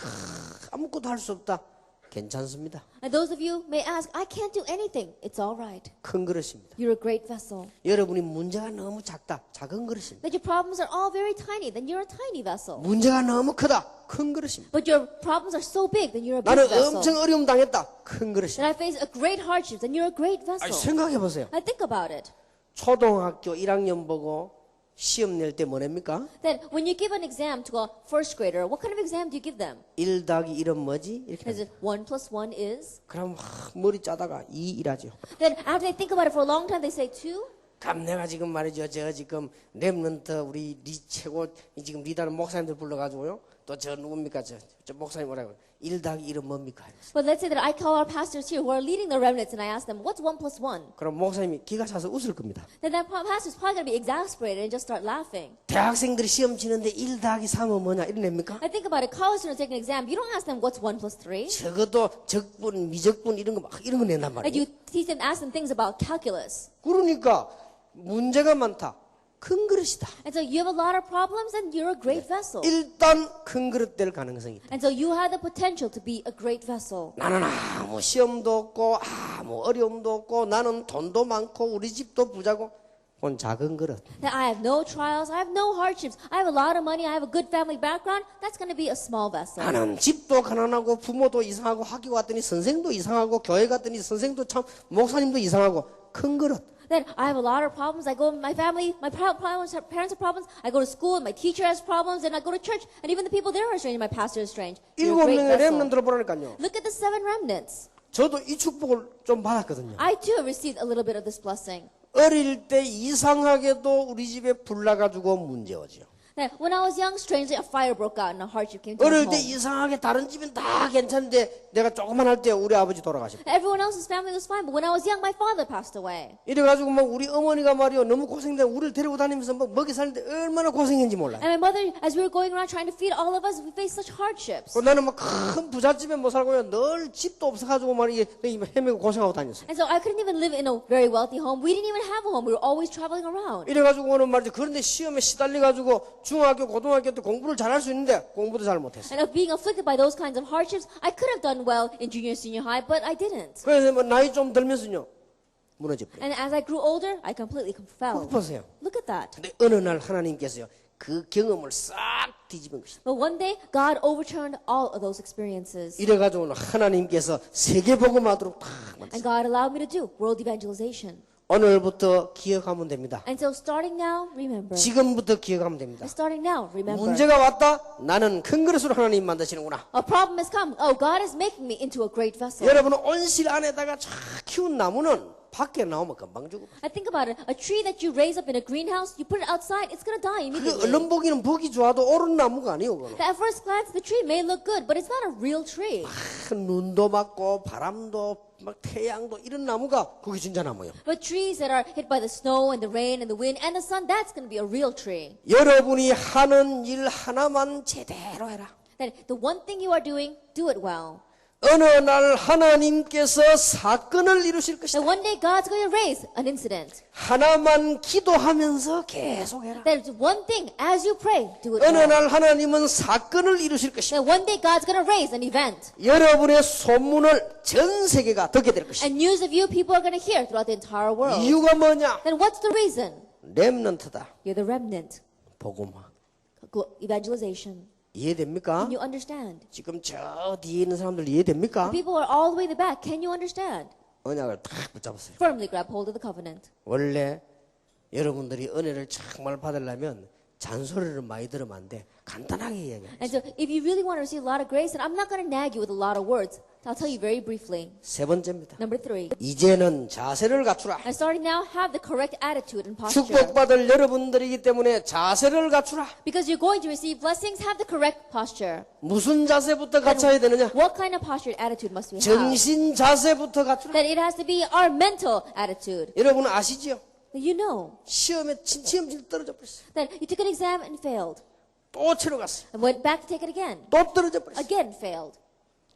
아무것도 할 수 없다. 괜찮습니다. And those of you may ask, I can't do anything. It's all right. 큰 그릇입니다. You're a great vessel. 여러분이 문제가 너무 작다. 작은 그릇입니다. That your problems are all very tiny, then you're a tiny vessel. 문제가 너무 크다. 큰 그릇입니다. But your problems are so big, then you're a big 나는 vessel. 엄청 어려움 당했다. 큰 그릇입니다. That I face a great hardship, then you're a great 아니, vessel. 생각해 보세요. I think about it. 초등학교 1학년 보고 시험 낼 때 뭐 냅니까? Then when you give an exam to a first grader, what kind of exam do you give them? 1 더하기 1은 뭐지? 이렇게 Is it 1 plus 1 is? 그럼 머리 짜다가 2 일하죠. Then after they think about it for a long time, they say 2. 그럼 내가 지금 말이죠. 저 지금 랩런트 우리 최고 지금 리더는 목사님들 불러가지고요. 또 저 누굽니까? 저 목사님 뭐라고? 1 더하기 1은 뭡니까? But let's say that I call our pastors here who are leading the remnants and I ask them, what's 1 plus 1? 그럼 목사님이 기가 차서 웃을 겁니다. Then that pastor's probably going to be exasperated and just start laughing. 대학생들이 시험 치는데 1 더하기 3은 뭐냐? 이런 냅니까? I think about it, college students take an exam, you don't ask them what's 1 plus 3. 적어도 적분, 미적분 이런 거 막 이런 거 낸단 Like 말이에요. you teach them, ask them things about calculus. 그러니까 문제가 많다. 큰 그릇이다. And so you have a lot of problems and you're a great vessel. 일단 큰 그릇 될 가능성이 있다. And so you have the potential to be a great vessel. 나는 아무 시험도 없고 아무 어려움도 없고 나는 돈도 많고 우리 집도 부자고 그건 작은 그릇. That I have no trials, I have no hardships, I have a lot of money, I have a good family background, that's going to be a small vessel. 나는 집도 가난하고 부모도 이상하고 학교 갔더니 선생도 이상하고 교회 갔더니 선생도 참 목사님도 이상하고 큰 그릇. Then I have a lot of problems. I go, my family, my parents have problems. I go to school, my teacher has problems, and I go to church, and even the people there are strange. My pastor is strange. You're a great 7명의 vessel. 렘넌트를 보라니까요. Look at the 7 remnants. 저도 이 축복을 좀 받았거든요. I too have received a little bit of this blessing. 어릴 때 이상하게도 우리 집에 불 나가지고 문제오죠. Now, when I was young, strangely a fire broke out and a hardship came to my 어릴 때 home. 이상하게 다른 집은 다 괜찮은데 내가 조그만 할 때 우리 아버지 돌아가셨고 Everyone else's family was fine, but when I was young, my father passed away. 이래가지고 막 우리 어머니가 말이요 너무 고생돼 우리를 데리고 다니면서 막 먹이 사는데 얼마나 고생했는지 몰라요. And my mother, as we were going around trying to feed all of us, we faced such hardships. 나는 막 큰 부잣집에 못 살고요 늘 집도 없어가지고 말이야 헤매고 고생하고 다녔어요. And so I couldn't even live in a very wealthy home. We didn't even have a home. We were always traveling around. 이래가지고 오늘 말이죠 그런데 시험에 시달려가지고 중학교 고등학교 때 공부를 잘할 수 있는데 공부도 잘 못했어요. And of being afflicted by those kinds of hardships, I could have done well in junior, senior high, but I didn't. 그래서 뭐 나이 좀 들면서요 무너져버려요. And as I grew older, I completely fell. 보세요. Look at that. 근데 어느 날 하나님께서요 그 경험을 싹 뒤집은 것이다. But one day, God overturned all of those experiences. 이래가지고 하나님께서 세계복음하도록 탁 만드셨어요. And God allowed me to do world evangelization. 오늘부터 기억하면 됩니다. And so starting now, remember. 지금부터 기억하면 됩니다. And starting now, remember. 문제가 왔다. 나는 큰 그릇으로 하나님 만드시는구나. A problem has come. Oh, God is making me into a great vessel. 여러분은 온실 안에다가 쫙 키운 나무는 밖에 나오면 금방 죽어. I think about it. A tree that you raise up in a greenhouse, you put it outside, it's going to die 그 immediately. 얼른 보기는 보기 좋아도 옳은 나무가 아니에요. 그거는. At first glance, the tree may look good, but it's not a real tree. 눈도 맞고 바람도 막 태양도 이런 나무가 그게 진짜 나무예요. But trees that are hit by the snow and the rain and the wind and the sun, that's going to be a real tree. 여러분이 하는 일 하나만 제대로 해라. Then the one thing you are doing, do it well. 어느 날 하나님께서 사건을 이루실 것이다. That one day God's going to raise an incident. 하나만 기도하면서 계속해라. That one thing, as you pray, do it 어느 well. 날 하나님은 사건을 이루실 것이다. That one day God's going to raise an event. 여러분의 소문을 전 세계가 듣게 될 것이다. And news of you people are going to hear throughout the entire world. 이유가 뭐냐? Then what's the reason? 렘넌트다. You're the remnant. 복음화. Evangelization. 이해됩니까? Can you understand? 지금 저 뒤에 있는 사람들 이해됩니까? The people who are all the way in the back. Can you understand? 언약을 딱 붙잡았어요. Firmly grab hold of the covenant. 원래 여러분들이 은혜를 정말 받으려면 잔소리를 많이 들으면 안 돼. 간단하게 이야기해. And so if you really want to receive a lot of grace, then I'm not going to nag you with a lot of words. I'll tell you very briefly. 세 번째입니다. Number 3. 이제는 자세를 갖추라. And starting now, have the correct attitude and posture. 축복받을 여러분들이기 때문에 자세를 갖추라. Because you're going to receive blessings, have the correct posture. 무슨 자세부터 갖춰야 되느냐? What kind of posture and attitude must we have? 정신 자세부터 갖추라. That it has to be our mental attitude. 여러분 아시죠? You know 시험에 시험지 떨어져 버렸어요. that you took an exam and failed. 또 치러 갔어요. And went back to take it again. 또 떨어져 버렸어요. Again failed.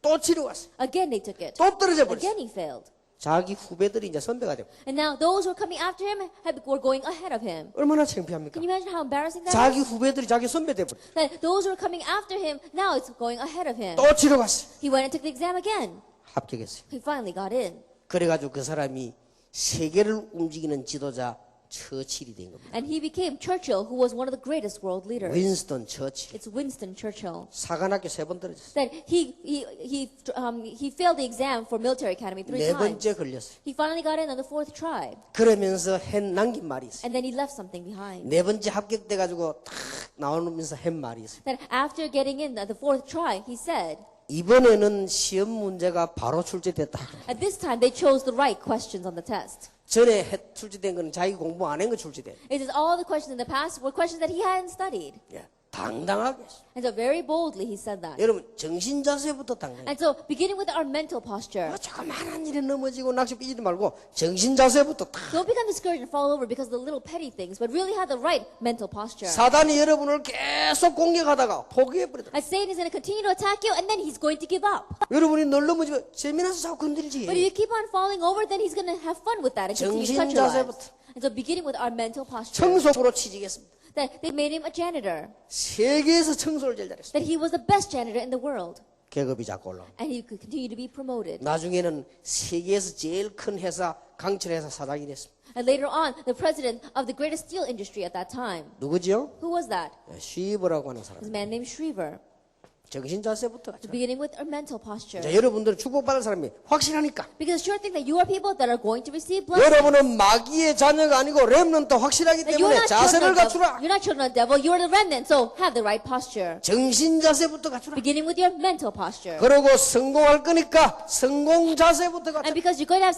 또 치러 갔어요. Again they took it. 또 떨어져 버렸어요. Again he failed. 자기 후배들이 이제 선배가 되고 And now those who are coming after him were going ahead of him. 얼마나 창피합니까? Can you imagine how embarrassing that 자기 is? 후배들이 자기 선배 되고 That those who are coming after him, now it's going ahead of him. 또 치러 갔어요. He went and took the exam again. 합격했어요. He finally got in. 그래가지고 그 사람이 세계를 움직이는 지도자 처칠이 된 겁니다. And he became Churchill, who was one of the greatest world leaders. 윈스턴 처칠. It's Winston Churchill. 사관학교 3번 떨어졌어요. That he failed the exam for military academy 3 네 times. 번째 걸렸어요. He finally got in on the 4th try. 그러면서 남긴 말이 있어요. And then he left something behind. 네 번째 합격돼가지고 탁 나오면서 한 말이 있어요. That after getting in at the 4th try, he said, 이번에는 시험 문제가 바로 출제됐다. at this time they chose the right questions on the test. 전에 출제된 거는 자기 공부 안 한 거 출제돼. It is all the questions in the past were questions that he hadn't studied. 예, 당당하게. And so very boldly he said that. 여러분 정신 자세부터 당당해. And so beginning with our mental posture. 조그만한 일에 넘어지고 낚시 삐지지 말고 정신 자세부터 딱. Don't become discouraged and fall over because of the little petty things, but really have the right mental posture. 사단이 여러분을 계속 공격하다가 포기해버리더라. And Satan is going to continue to attack you, and then he's going to give up. 여러분이 늘 넘어지면 재미나서 자꾸 건드리지. But if you keep on falling over, then he's going to have fun with that and continue to touch 정신 your 자세부터. lives. And so beginning with our mental posture. 청소부로 취직했습니다. That they made him a janitor. 세계에서 청소를 제일 잘했습니다. That he was the best janitor in the world. 계급이 자꾸 올라. And he could continue to be promoted. 나중에는 세계에서 제일 큰 회사 강철회사 사장이 됐습니다. And later on, the president of the greatest steel industry at that time. 누구지요? Who was that? 쉬버라고 하는 사람. This man named Shriver. 정신 자세부터 So beginning with our mental posture. 자, 여러분들은 축복받을 사람이 확실하니까. Because sure thing that you are people that are going to receive blessings. 여러분은 마귀의 자녀가 아니고 렘넌트 확실하기 That you're 때문에 not children 자세를 of the 갖추라. you're not children of the devil. You're the remnant. So have the right posture. 정신 자세부터 갖추라. Beginning with your mental posture. 그러고 성공할 거니까 성공 자세부터 And 갖추라. because you're going to have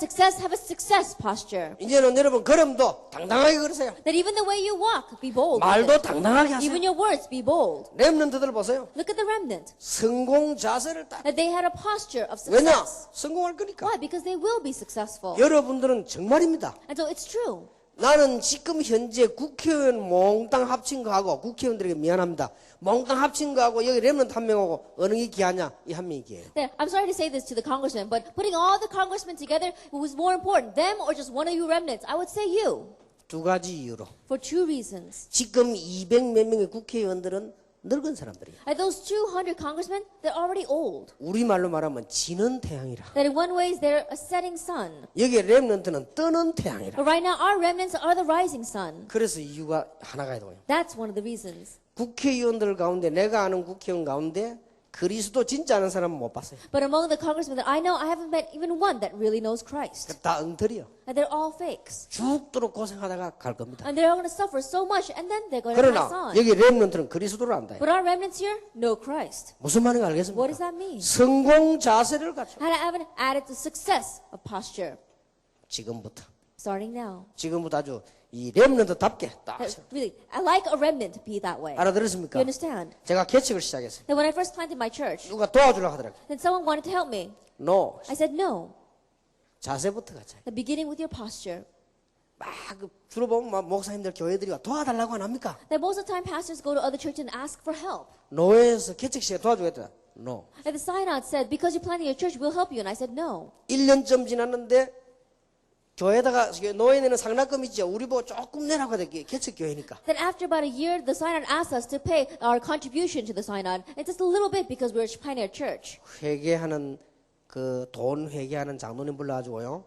a success posture. 이제는 여러분 걸음도 당당하게 걸으세요. That even the way you walk, be bold. with 말도 it. 당당하게 Even 하세요. your words, be bold. 렘넌트들 보세요. Look at the remnant. 성공 자세를 딱. That they had a posture of 왜냐? success. 성공할 거니까. Why? Because they will be successful. 여러분들은 정말입니다. And so it's true. 나는 지금 현재 국회의원 몽땅 합친 거하고 국회의원들에게 미안합니다. 몽땅 합친 거하고 여기 렘넌트 한 명하고 어느 게 귀하냐? 이 한 명이 귀해요. That I'm sorry to say this to the congressman, but putting all the congressmen together, who was more important, them or just one of you remnants? I would say you. 두 가지 이유로. For two reasons. 지금 200 몇 명의 국회의원들은 늙은 사람들이에요. And those 200 congressmen, they're already old. 우리말로 말하면 지는 태양이라. That in one way, they're a setting sun. 여기 렘넌트는 뜨는 태양이라. But right now, our remnants are the rising sun. 그래서 이유가 하나가 있어요. That's one of the reasons. 국회의원들 가운데 내가 아는 국회의원 가운데 그리스도 진짜 아는 사람은 못 봤어요. But among the congressmen that I know, I haven't met even one that really knows Christ. 다 엉터리요. And they're all fakes. 죽도록 고생하다가 갈 겁니다. And they're going to suffer so much, and then they're going to pass 그러나 on. 여기 렘넌트는 그리스도를 안다. But our remnants here know Christ. 무슨 말인지 What 알겠습니까? does that mean? 성공 자세를 갖춰. How to have an added to success of posture. 지금부터. Starting now. 지금부터 아주 이 렘넌트답게 딱. Really, I like a remnant to be that way. You 알아들었습니까? understand? 제가 개척을 시작했어요. That when I first planted my church, 누가 도와주려고 하더라고요. then someone wanted to help me. No. I said no. 자세부터 가자. The beginning with your posture. 막 주로 보면 막 목사님들 교회들이 도와달라고 안 합니까? That most of the time pastors go to other churches and ask for help. 노예에서 개척 시에 도와주겠다. No. And the synod said, because you're planting your church, we'll help you. And I said, no. 1년쯤 지났는데 교회에다가 노예내는 상납금 있죠. 우리 보고 조금 내라고 하더니 개척교회니까. Then after about a year, the synod asked us to pay our contribution to the synod. And just a little bit because we're a pioneer church. 회계하는 그 돈 회계하는 장로님 불러가지고요.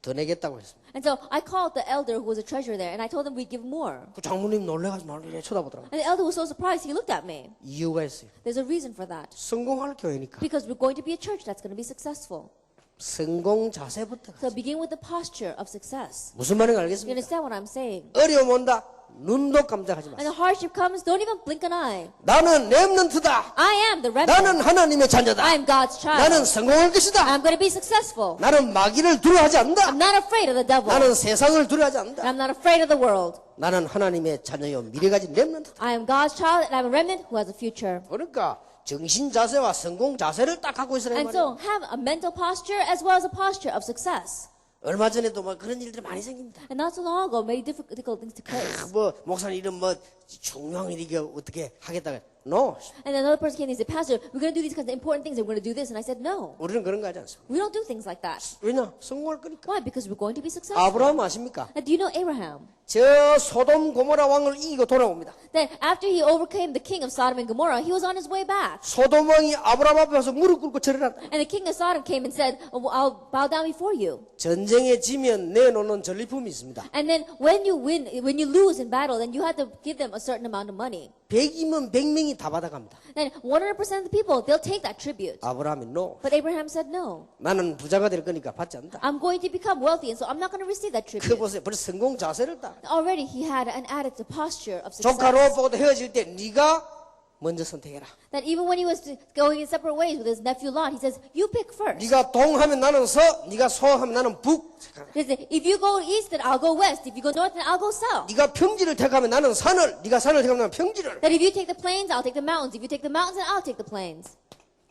더 내겠다고 했습니다. And so I called the elder who was a treasurer there, and I told him we'd give more. 그 장로님 놀래가지고 나를 이렇게 쳐다보더라고요. And the elder was so surprised, he looked at me. 이유가 있어요. There's a reason for that. 성공할 교회니까. Because we're going to be a church that's going to be successful. 성공 자세부터. So begin with the posture of success. 무슨 말인지 You 알겠습니까? understand what I'm saying? 어려움 온다. 눈도 깜짝하지 And 마세요. the hardship comes, don't even blink an eye. 나는 렘넌트다. I am the remnant. 나는 하나님의 자녀다. I am God's child. 나는 성공할 것이다. I'm going to be successful. 나는 마귀를 두려워하지 않는다. I'm not afraid of the devil. 나는 세상을 두려워하지 And 않는다. I'm not afraid of the world. 나는 하나님의 자녀요 미래 가진 렘넌트다. I am God's child, and I'm a remnant who has a future. 그러니까 정신 자세와 성공 자세를 딱 갖고 있으라는 And 말이에요. so have a mental posture as well as a posture of success. 얼마 전에도 뭐 그런 일들이 많이 생깁니다. And not so long ago, many difficult things took place. 뭐 목사님 이런 뭐 중요한 일 이게 어떻게 하겠다가 No. And another person came and said, Pastor, we're going to do these kinds of important things and we're going to do this. And I said, no, 우리는 그런 거 하지 않습니다. we don't do things like that. 왜냐? 성공할 거니까. Why? Because we're going to be successful. 아브라함 아십니까? And do you know Abraham? 저 소돔 고모라 왕을 이기고 돌아옵니다. That after he overcame the king of Sodom and Gomorrah, he was on his way back. 소돔 왕이 아브라함 앞에 와서 무릎 꿇고 절을 한다. And the king of Sodom came and said, oh, I'll bow down before you. 전쟁에 지면 내놓는 전리품이 있습니다. And then when you win, when you lose in battle, then you have to give them a certain amount of money. 100이면 100명이 다 받아갑니다. Then 100% of the people, they'll take that tribute. 아브라함이 no. But Abraham said, no, 나는 부자가 될 거니까 받지 않는다. I'm going to become wealthy, and so I'm not going to receive that 그 tribute. 보세요. 벌써 성공 자세를 딱. Already he had an attitude, posture of success. 조카 롯보고도 헤어질 때 네가 먼저 선택해라. That even when he was going in separate ways with his nephew Lot, he says, you pick first. 네가 동하면 나는 서, 네가 서하면 나는 북. He said, if you go east, then I'll go west. If you go north, then I'll go south. 네가 평지를 택하면 나는 산을, 네가 산을 택하면 나는 평지를. That if you take the plains, I'll take the mountains. If you take the mountains, then I'll take the plains.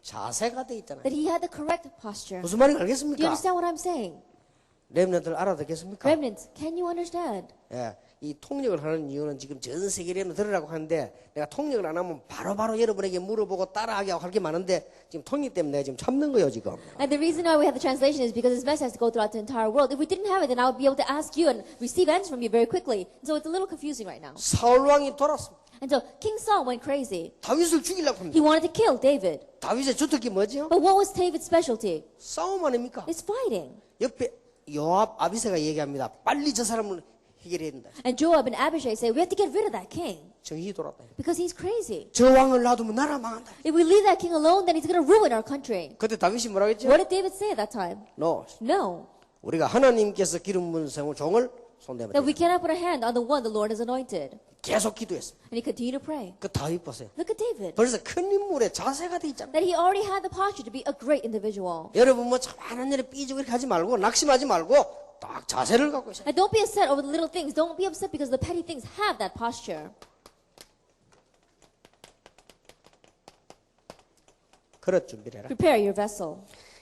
자세가 돼 있잖아요. That he had the correct posture. 무슨 말인지 Do you 알겠습니까? understand what I'm saying? 렘넌트들 알아듣겠습니까? Remnants, can you understand? 예, 이 통역을 하는 이유는 지금 전 세계 렘넌트 들으라고 하는데 내가 통역을 안 하면 바로바로 여러분에게 물어보고 따라하게 하고 할 게 많은데 지금 통역 때문에 내가 지금 참는 거예요 지금. And the reason why we have the translation is because this message has to go throughout the entire world. If we didn't have it, then I would be able to ask you and receive answers from you very quickly. So it's a little confusing right now. 사울 왕이 돌았습니다. And so King Saul went crazy. 다윗을 죽이려고 합니다. He wanted to kill David. 다윗의 주특기 뭐죠? But what was David's specialty? 싸움 아닙니까? It's fighting. 옆에 요압 아비새가 얘기합니다. 빨리 저 사람을 해결해야 된다. And Joab and Abishai say, we have to get rid of that king 정신이 돌았다. because he's crazy. 저 왕을 놔두면 나라 망한다. If we leave that king alone, then he's going to ruin our country. 그때 다윗이 뭐라 했죠? What did David say at that time? No. No. 우리가 하나님께서 기름 부은 종을 손대면 That we 돼. cannot put a hand on the one the Lord has anointed. 계속 기도했습니다. And he continued to pray. 그 다윗 보세요. Look at David. 벌써 큰 인물의 자세가 돼 있잖아요. That he already had the posture to be a great individual. 여러분 뭐 많은 일에 삐지고 이렇게 하지 말고 낙심하지 말고 딱 자세를 갖고 있어요. And don't be upset over the little things. Don't be upset because the petty things have that posture. 그릇 준비를 해라. Prepare your vessel.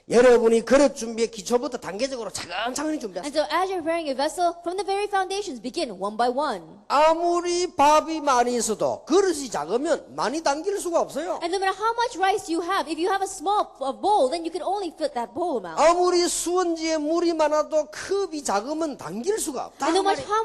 여러분이 그릇 준비의 기초부터 단계적으로 차근차근히 준비하세요. And so as you're preparing your vessel, from the very foundations, begin one by one. 아무리 밥이 많이 있어도 그릇이 작으면 많이 담길 수가 없어요. And no matter how much rice you have, if you have a small bowl, then you can only fit that bowl amount. 아무리 수원지에 물이 많아도 컵이 작으면 담길 수가 없다. And no matter how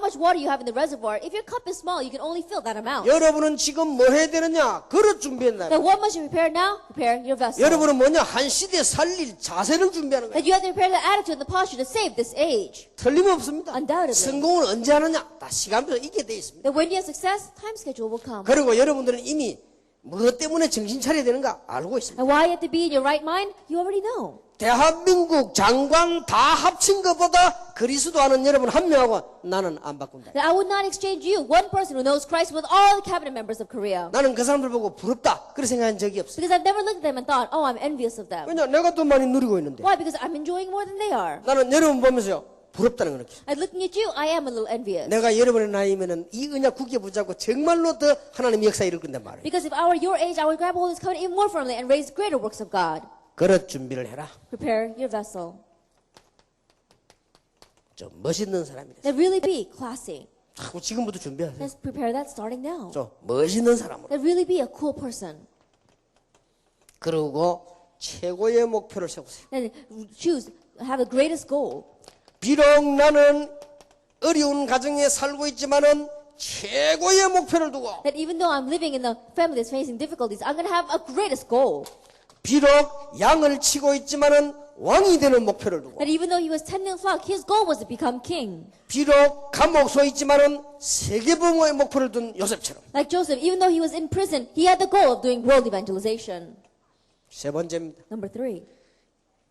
much water you have in the reservoir, if your cup is small, you can only fill that amount. 여러분은 지금 뭐 해야 되느냐? 그릇 준비했나? Then what must you prepare now? Prepare your vessel. 여러분은 뭐냐? 한 시대 살릴 자세를 준비하는 거예요. That you have to prepare the attitude and the posture to save this age. 틀림없습니다. Undoubtedly. 성공을 언제 하느냐? 다 시간표가 있게 돼 있습니다. That when you have success, time schedule will come. 그리고 여러분들은 이미 무엇 때문에 정신 차려야 되는가 알고 있습니다. And why you have to be in your right mind, you already know. 대한민국 장관 다 합친 것보다 그리스도 아는 여러분 한 명하고 나는 안 바꾼다. That I would not exchange you, one person who knows Christ, with all the cabinet members of Korea. 나는 그 사람들 보고 부럽다. 그렇게 생각한 적이 없어요. Because I've never looked at them and thought, oh, I'm envious of them. 왜냐? 내가 더 많이 누리고 있는데. Why? Because I'm enjoying more than they are. 나는 여러분 보면서요. 부럽다는 거 느껴요. And looking at you, I am a little envious. 내가 여러분의 나이면은 이 언약 굳게 붙잡고 정말로 더 하나님의 역사 이룰 건단 말이에요. Because if I were your age, I would grab hold of this covenant even more firmly and raise greater works of God. 그릇 준비를 해라. Prepare your vessel. 좀 멋있는 사람이 됐어. That really be classy. 자꾸 지금부터 준비하세요. Let's prepare that starting now. 좀 멋있는 사람으로. That really be a cool person. 그리고 최고의 목표를 세우세요. Then choose, have the greatest goal. 비록 나는 어려운 가정에 살고 있지만은 최고의 목표를 두고, That even though I'm living in a family that's facing difficulties, I'm going to have a greatest goal. 비록 양을 치고 있지만은 왕이 되는 목표를 두고, That even though he was tending flock, his goal was to become king. 비록 감옥소에 있지만은 세계봉의 목표를 둔 요셉처럼. Like Joseph, even though he was in prison, he had the goal of doing world evangelization. 세 번째입니다. Number 3,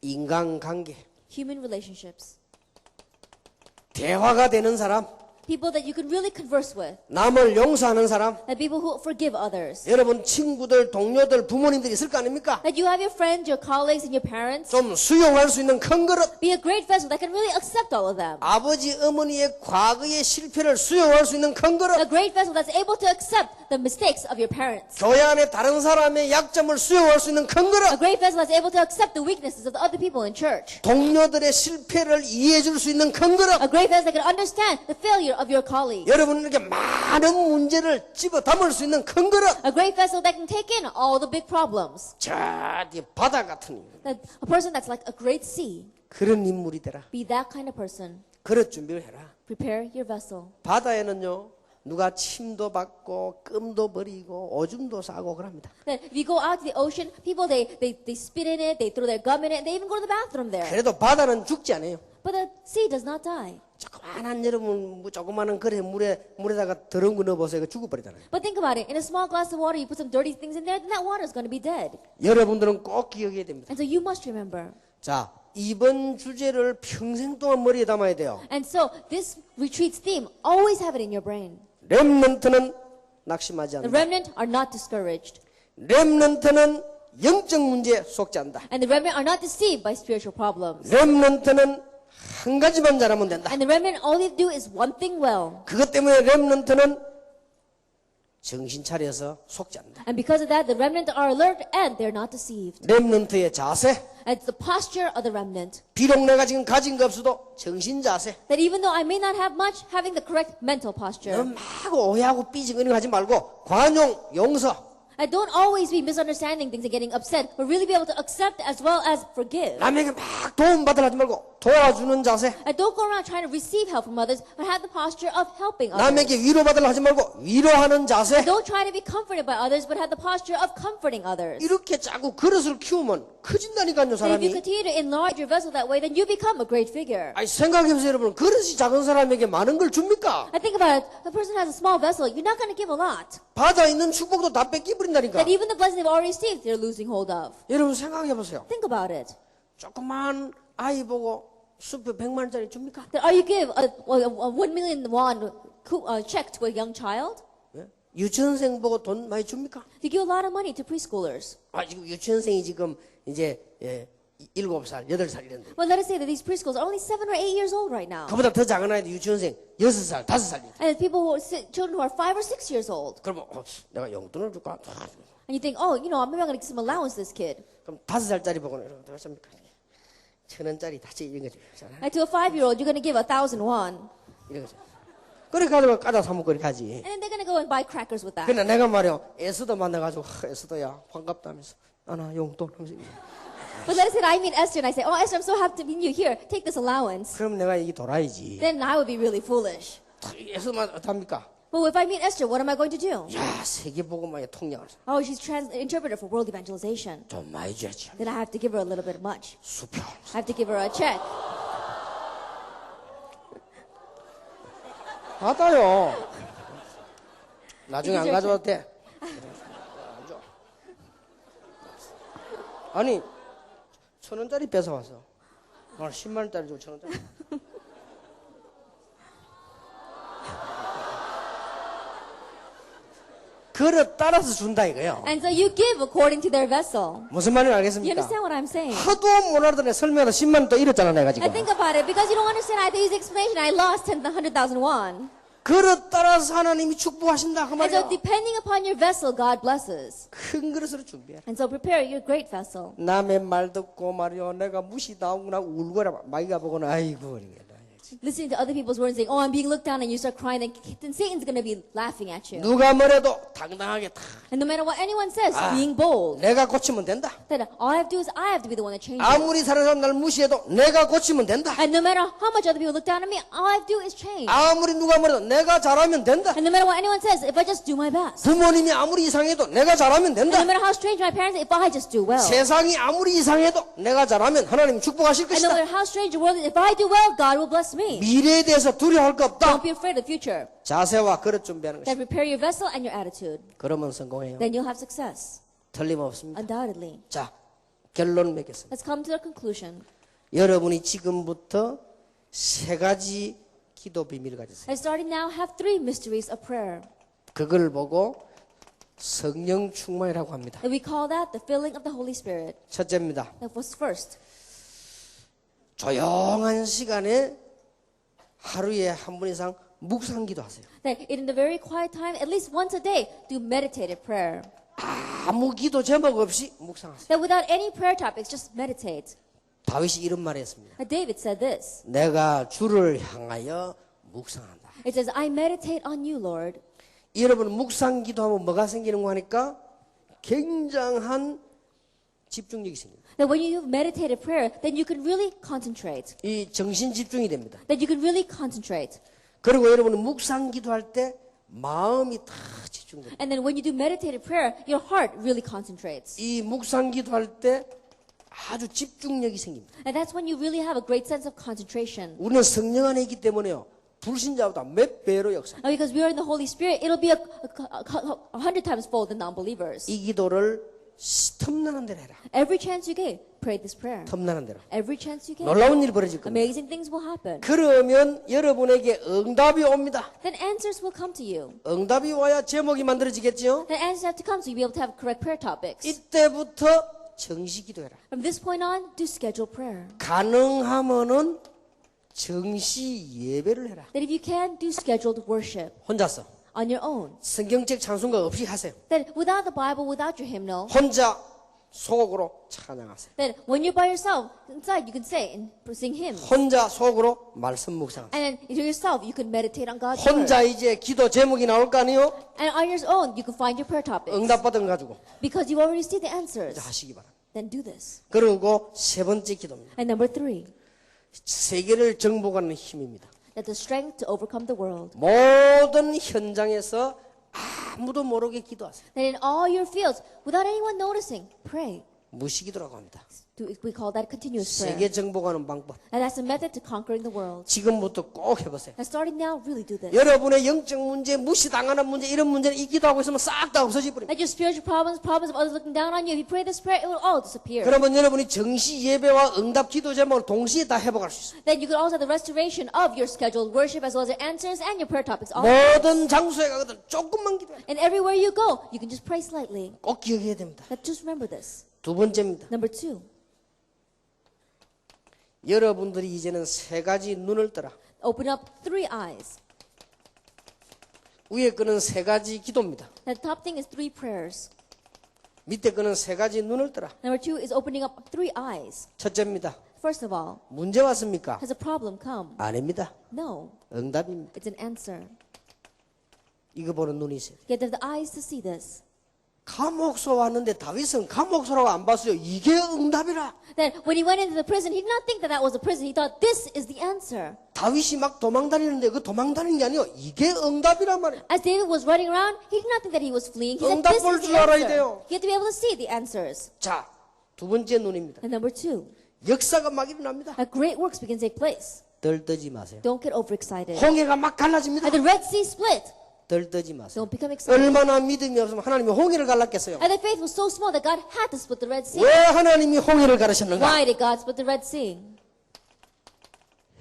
인간관계. human relationships. 대화가 되는 사람, People that you can really converse with. 남을 용서하는 사람. That people who forgive others. 여러분 친구들, 동료들, 부모님들이 있을 거 아닙니까? That you have your friends, your colleagues, and your parents. 좀 수용할 수 있는 큰 그릇. Be a great vessel that can really accept all of them. 아버지, 어머니의 과거의 실패를 수용할 수 있는 큰 그릇. A great vessel that's able to accept the mistakes of your parents. 교회 안에 다른 사람의 약점을 수용할 수 있는 큰 A 그릇. great vessel that's able to accept the weaknesses of the other people in church. 동료들의 실패를 이해해 줄 수 있는 큰 그릇. A great vessel that can understand the failure of your colleagues. 여러분 이렇게 많은 문제를 집어 담을 수 있는 큰 그릇. A great vessel that can take in all the big problems. 저 바다 같은 인물. That a person that's like a great sea. 그런 인물이 되라. Be that kind of person. 그릇 준비를 해라. Prepare your vessel. 바다에는요 누가 침도 받고 끔도 버리고 오줌도 싸고 그럽니다. That if you go out to the ocean, people they spit in it, they throw their gum in it, and they even go to the bathroom there. 그래도 바다는 죽지 않아요. But the sea does not die. 조그만한 여러분 조그만한 그릇에 물에다가 더러운 거 넣어보세요. 죽어버리잖아요. But think about it. In a small glass of water, you put some dirty things in there, then that water is going to be dead. 여러분들은 꼭 기억해야 됩니다. And so you must remember. 자, 이번 주제를 평생 동안 머리에 담아야 돼요. And so this retreat's theme, always have it in your brain. 렘넌트는 낙심하지 The 않는다. remnant are not discouraged. 렘넌트는 영적 문제에 속지 않는다. And the remnant are not deceived by spiritual problems. 렘넌트는 한 가지만 잘하면 된다. And the remnant, all they have to do is one thing well. 그것 때문에 렘넌트는 정신 차려서 속지 않는다. And because of that, the remnant are alert and they're not deceived. 렘넌트의 자세, And it's the posture of the remnant. 비록 내가 지금 가진 거 없어도 정신 자세. That even though I may not have much, having the correct mental posture. 막 오해하고 삐지거리고 하지 말고 관용, 용서. And don't always be misunderstanding things and getting upset, but really be able to accept as well as forgive. 남에게 막 도움 받으려 하지 말고 도와주는 자세. And don't go around trying to receive help from others, but have the posture of helping others. 남에게 위로 받으려 하지 말고 위로하는 자세. Don't try to be comforted by others, but have the posture of comforting others. 이렇게 자꾸 그릇을 키우면 커진다니까요, And if you 사람이. continue to enlarge your vessel that way, then you become a great figure. 아니 생각해보세요, 여러분. 그릇이 작은 사람에게 많은 걸 줍니까? I think about it. The person has a small vessel. You're not going to give a lot. 바다에 있는 축복도 다 뺏기버린다니까. That even the blessing they've already received, they're losing hold of. 여러분 생각해보세요. Think about it. 조그만 아이 보고 숲에 100만 원짜리 줍니까? That are you give a 1 million won check to a young child? 예? 유치원생 보고 돈 많이 줍니까? You give a lot of money to preschoolers. 아, 지금 유치원생이 지금 이제 7살, 8살 이런데. Well, let us say that these preschools are only 7 or 8 years old right now. 그보다 더 작은 아이도 유치원생 6살, 5살. And people who are children who are 5 or 6 years old. 그러면 내가 용돈을 줄까? And you think, oh, maybe I'm going to give some allowance to this kid. 그럼 5살짜리 보고는 어떻습니까? 1,000원짜리 다시 이런 거 주잖아. And to a 5-year-old, you're going to give 1,000 won. 이런 거. 그래 가지고 까다 사 먹고 이렇게 하지. And then they're going to go and buy crackers with that. 그러나 내가 말이야 에스더 만나가지고 에스더야 반갑다면서 나 용돈 하면서. But let us say that I meet Esther and I say, oh, Esther, I'm so happy to meet you here. Take this allowance. 그럼 내가 이게 돌아야지. Then I would be really foolish. 에스더만 어떡합니까? But if I meet Esther, what am I going to do? 야 세계복음화의 통역을 Oh, she's interpreter for world evangelization. 좀 많이 줘야지. Then I have to give her a little bit much. 수표. I have to give her a check. 받아요. 나중에 안 가져와도 돼. 안 줘. 아니 1,000원짜리 뺏어왔어. 오늘 10만 원짜리 줘 1,000원짜리. 그릇 따라서 준다 이거요. And so you give according to their vessel. 무슨 말인지 You 알겠습니까? understand what I'm saying? 하도 못 알아듣네. 설명하다 10만 원 또 잃었잖아 내가 I 지금. think about it because you don't understand. I had to use the explanation. I lost 100,000 won. 그릇 따라서 하나님이 축복하신다 그 And so 말이야. depending upon your vessel, God blesses. 큰 그릇으로 준비해. And so prepare your great vessel. 남의 말 듣고 말이야 내가 무시 나오구나 울거라 마이가 보고는 아이고 이게 listening to other people's words and saying, oh, I'm being looked down, and you start crying, then Satan's going to be laughing at you. 누가 뭐래도 당당하게 다 And no matter what anyone says, being bold, 내가 고치면 된다. that all I have to do is I have to be the one that changes. 아무리 다른 사람 날 무시해도 내가 고치면 된다. And no matter how much other people look down at me, all I have to do is change. 아무리 누가 뭐래도 내가 잘하면 된다. And no matter what anyone says, if I just do my best. 부모님이 아무리 이상해도 내가 잘하면 And no 된다. matter how strange my parents, if I just do well. 세상이 아무리 이상해도 내가 잘하면 하나님 축복하실 And no 것이다. matter how strange the world is, if I do well, God will bless me. 미래에 대해서 두려워할 거 없다. Don't be afraid of the future. 자세와 그릇 준비하는 Then 것이다. prepare your vessel and your attitude. 그러면 성공해요. Then you'll have success. 틀림없습니다. Undoubtedly. 자, 결론 맺겠습니다. Let's come to the conclusion. 여러분이 지금부터 세 가지 기도 비밀을 가지세요. And starting now, have 3 mysteries of prayer. 그걸 보고 성령 충만이라고 합니다. And we call that the filling of the Holy Spirit. 첫째입니다. That was first. 조용한 시간에 하루에 한 번 이상 묵상 기도하세요. That in the very quiet time, at least once a day, do meditative prayer. 아무 기도 제목 없이 묵상하세요. That without any prayer topics, just meditate. 다윗이 이런 말을 했습니다. David said this. 내가 주를 향하여 묵상한다. It says, I meditate on you, Lord. 여러분 묵상 기도하면 뭐가 생기는 거 하니까 굉장한 집중력이 생깁니다. That when you do meditative prayer, then you can really concentrate. 이 정신 집중이 됩니다. That you can really concentrate. 그리고 여러분은 묵상 기도할 때 마음이 다 집중됩니다. And then when you do meditative prayer, your heart really concentrates. 이 묵상 기도할 때 아주 집중력이 생깁니다. And that's when you really have a great sense of concentration. 우리는 성령 안에 있기 때문에요. 불신자보다 몇 배로 역사. Because we are in the Holy Spirit, it'll be 100 times fold than non-believers. 이 기도를 틈나는 대로 해라. Every chance you get, pray this prayer. 틈나는 대로. Every chance you get, 놀라운 일이 벌어질 겁니다. amazing things will happen. 그러면 여러분에게 응답이 옵니다. Then answers will come to you. 응답이 와야 제목이 만들어지겠죠. Then answers have to come so you'll be able to have correct prayer topics. 이때부터 정시 기도해라. From this point on, do scheduled prayer. 가능하면은 정시 예배를 해라. That if you can, do scheduled worship 혼자서 on your own. 성경책 찬송가 없이 하세요. That without the Bible, without your hymnal, 혼자 속으로 찬양하세요. that when you're by yourself, inside you can say and sing hymns. 혼자 속으로 말씀 묵상하세요. And then to yourself, you can meditate on God's word. 혼자 이제 기도 제목이 나올 거 아니에요? And on your own, you can find your prayer topics. 응답받은 거 가지고 Because you already see the answers. 이제 하시기 바랍니다. Then do this. 그리고 세 번째 기도입니다. And number 3, 세계를 정복하는 힘입니다. that the strength to overcome the world. 모든 현장에서 아무도 모르게 기도하세요. That in all your fields, without anyone noticing, pray. 무시기도라고 합니다. We call that continuous prayer. 세계 정복하는 방법. And that's a method to conquering the world. 지금부터 꼭 해보세요. And starting now, really do this. 여러분의 영적 문제, 무시당하는 문제, 이런 문제는 이 기도하고 있으면 싹 다 없어져 버립니다. Like your spiritual problems, problems of others looking down on you, if you pray this prayer, it will all disappear. 그러면 여러분이 정시 예배와 응답 기도 제목을 동시에 다 해보갈 수 있어요. Then you could also have the restoration of your scheduled worship as well as your answers and your prayer topics. All 모든 장소에 가거든 조금만 기도해. and everywhere you go, you can just pray slightly. 꼭 기억해야 됩니다. But just remember this. 두 번째입니다. Number 2, 여러분들이 이제는 세 가지 눈을 떠라. open up 3 eyes. 위에 거는 세 가지 기도입니다. The top thing is 3 prayers. 밑에 거는 세 가지 눈을 떠라. Number 2 is opening up 3 eyes. 첫째입니다. First of all, 문제 왔습니까? has a problem come? 아닙니다. No, 응답입니다. it's an answer. 이거 보는 눈이 있어요. You have the eyes to see this. 감옥소 왔는데 다윗은 감옥소라고 안 봤어요. 이게 응답이라. That when he went into the prison, he did not think that that was a prison. He thought this is the answer. 다윗이 막 도망다니는데 그 도망다니는 게 아니에요. 이게 응답이란 말이에요. As David was running around, he did not think that he was fleeing. He said, 응답 this 볼 is 줄 the 알아야 answer. 돼요. You have to be able to see the answers. 자, 두 번째 눈입니다. And number 2, 역사가 막 일어납니다. great works begin to take place. 들떠지 마세요. Don't get overexcited. 홍해가 막 갈라집니다. And the Red Sea split. 들떠지 마세요. Don't become excited. 얼마나 믿음이 없으면 하나님이 홍해를 갈랐겠어요. And the faith was so small that God had to split the Red Sea. 왜 하나님이 홍해를 가르셨는가? Why did God split the Red Sea?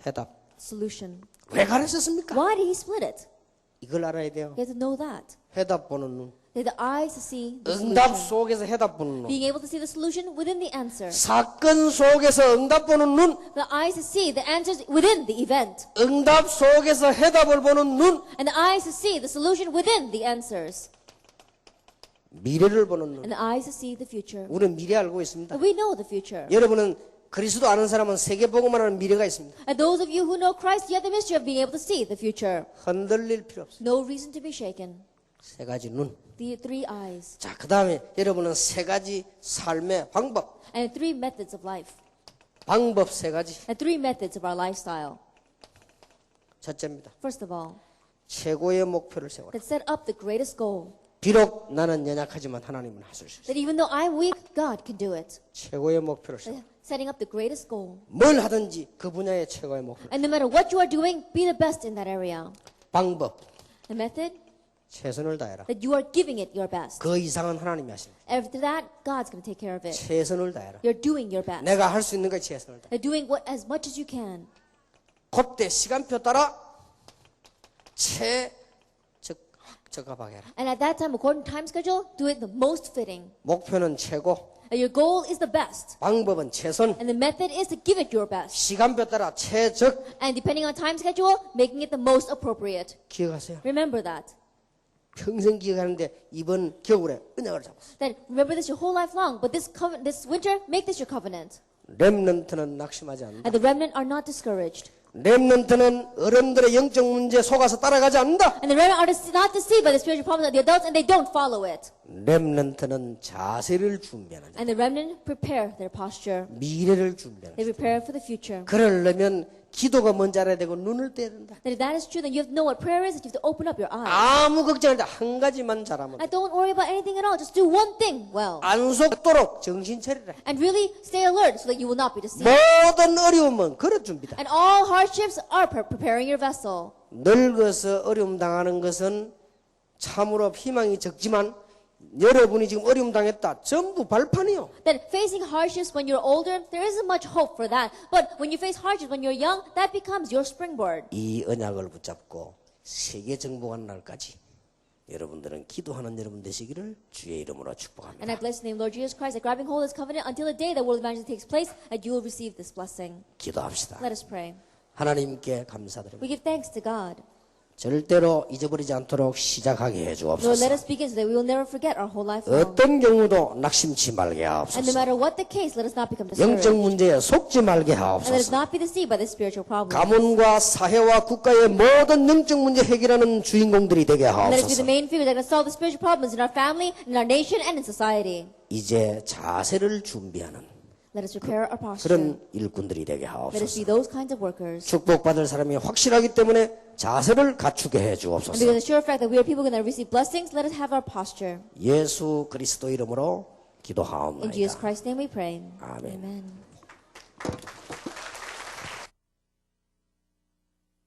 해답. Solution. 왜 가르쳤습니까? Why did he split it? 이걸 알아야 돼요. You have to know that. 해답 보는 눈. They have the eyes to see the 응답 solution. 속에서 해답 보는 눈. Being able to see the solution within the answer. 사건 속에서 응답 보는 눈. The eyes to see the answers within the event. 응답 속에서 해답을 보는 눈. And the eyes to see the solution within the answers. 미래를 보는 눈. And the eyes to see the future. 우리는 미래 알고 있습니다. We know the future. 여러분은 그리스도 아는 사람은 세계복음만 하는 미래가 있습니다. And those of you who know Christ, you have the mystery of being able to see the future. 흔들릴 필요 없어요. No reason to be shaken. 세 가지 눈. The three eyes. 자, 그 다음에 여러분은 세 가지 삶의 방법. And three methods of life. 방법 세 가지. And three methods of our lifestyle. 첫째입니다. First of all, 최고의 목표를 세워라. let's set up the greatest goal. 비록 나는 연약하지만 하나님은 하실 수 있어요. That even though I'm weak, God can do it. 최고의 목표를 세워라. Setting up the greatest goal. 뭘 하든지 그 분야의 최고의 목표. And no matter what you are doing, be the best in that area. 방법. The method, 최선을 다해라. that you are giving it your best. 그 이상은 하나님이 하십니다. After that, God's going to take care of it. 최선을 다해라. You're doing your best. 내가 할 수 있는 거 최선을 다해. You're doing what as much as you can. 그때 시간표 따라 적합하게 해라. And at that time, according to time schedule, do it the most fitting. 목표는 최고, And your goal is the best. 방법은 최선, And the method is to give it your best. 시간표 따라 최적. And depending on time schedule, making it the most appropriate. 기억하세요. Remember that. 평생 기억하는데 이번 겨울에 언약을 잡았어요. That remember this your whole life long, but this winter, make this your covenant. 렘넌트는 낙심하지 않는다. And the remnant are not discouraged. 렘넌트는 어른들의 영적 문제에 속아서 따라가지 않는다. And the remnant are not deceived by the spiritual problems of the adults, and they don't follow it. 렘넌트는 자세를 준비하는 자. And the remnant prepare their posture. 미래를 준비하는 They 자. prepare for the future. 그러려면 기도가 뭔지 알아야 되고 눈을 떼야 된다. That if that is true, then you have to know what prayer is, that you have to open up your eyes. 아무 걱정할 때 한 가지만 잘하면 돼. And don't worry about anything at all. Just do one thing well. 안 속도록 정신 차리라. And really stay alert so that you will not be deceived. 모든 어려움은 그럴 준비다. And all hardships are preparing your vessel. 늙어서 어려움 당하는 것은 참으로 희망이 적지만 여러분이 지금 어려움 당했다. 전부 발판이요. That facing hardships when you're older, there isn't much hope for that. But when you face hardships when you're young, that becomes your springboard. 이 언약을 붙잡고 세계 정복하는 날까지 여러분들은 기도하는 여러분 되시기를 주의 이름으로 축복합니다. And I bless the name of Lord Jesus Christ, that grabbing hold of this covenant until the day that world evangelism takes place, that you will receive this blessing. 기도합시다. Let us pray. 하나님께 감사드립니다. We give thanks to God. 절대로 잊어버리지 않도록 시작하게 해 Lord, let 주옵소서. us begin so that we will never forget our whole life long. 어떤 경우도 낙심치 말게 And no 하옵소서. matter what the case, let us not become 영적 discouraged. 문제에 속지 말게 And let us 하옵소서. not be deceived by the spiritual problems. 가문과 사회와 국가의 모든 영적 문제 해결하는 주인공들이 되게 And let us be 하옵소서. the main figures that can solve the spiritual problems in our family, in our nation, and in society. 이제 자세를 준비하는 Let us prepare our posture. 그런 일꾼들이 되게 Let us be 하옵소서. those kinds of workers. 축복받을 사람이 확실하기 때문에 자세를 갖추게 해 And 주옵소서. because of the sure fact that we are people going to receive blessings, let us have our posture. 예수 그리스도 이름으로 In Jesus 기도하옵나이다. Christ's name we pray. 아멘. Amen.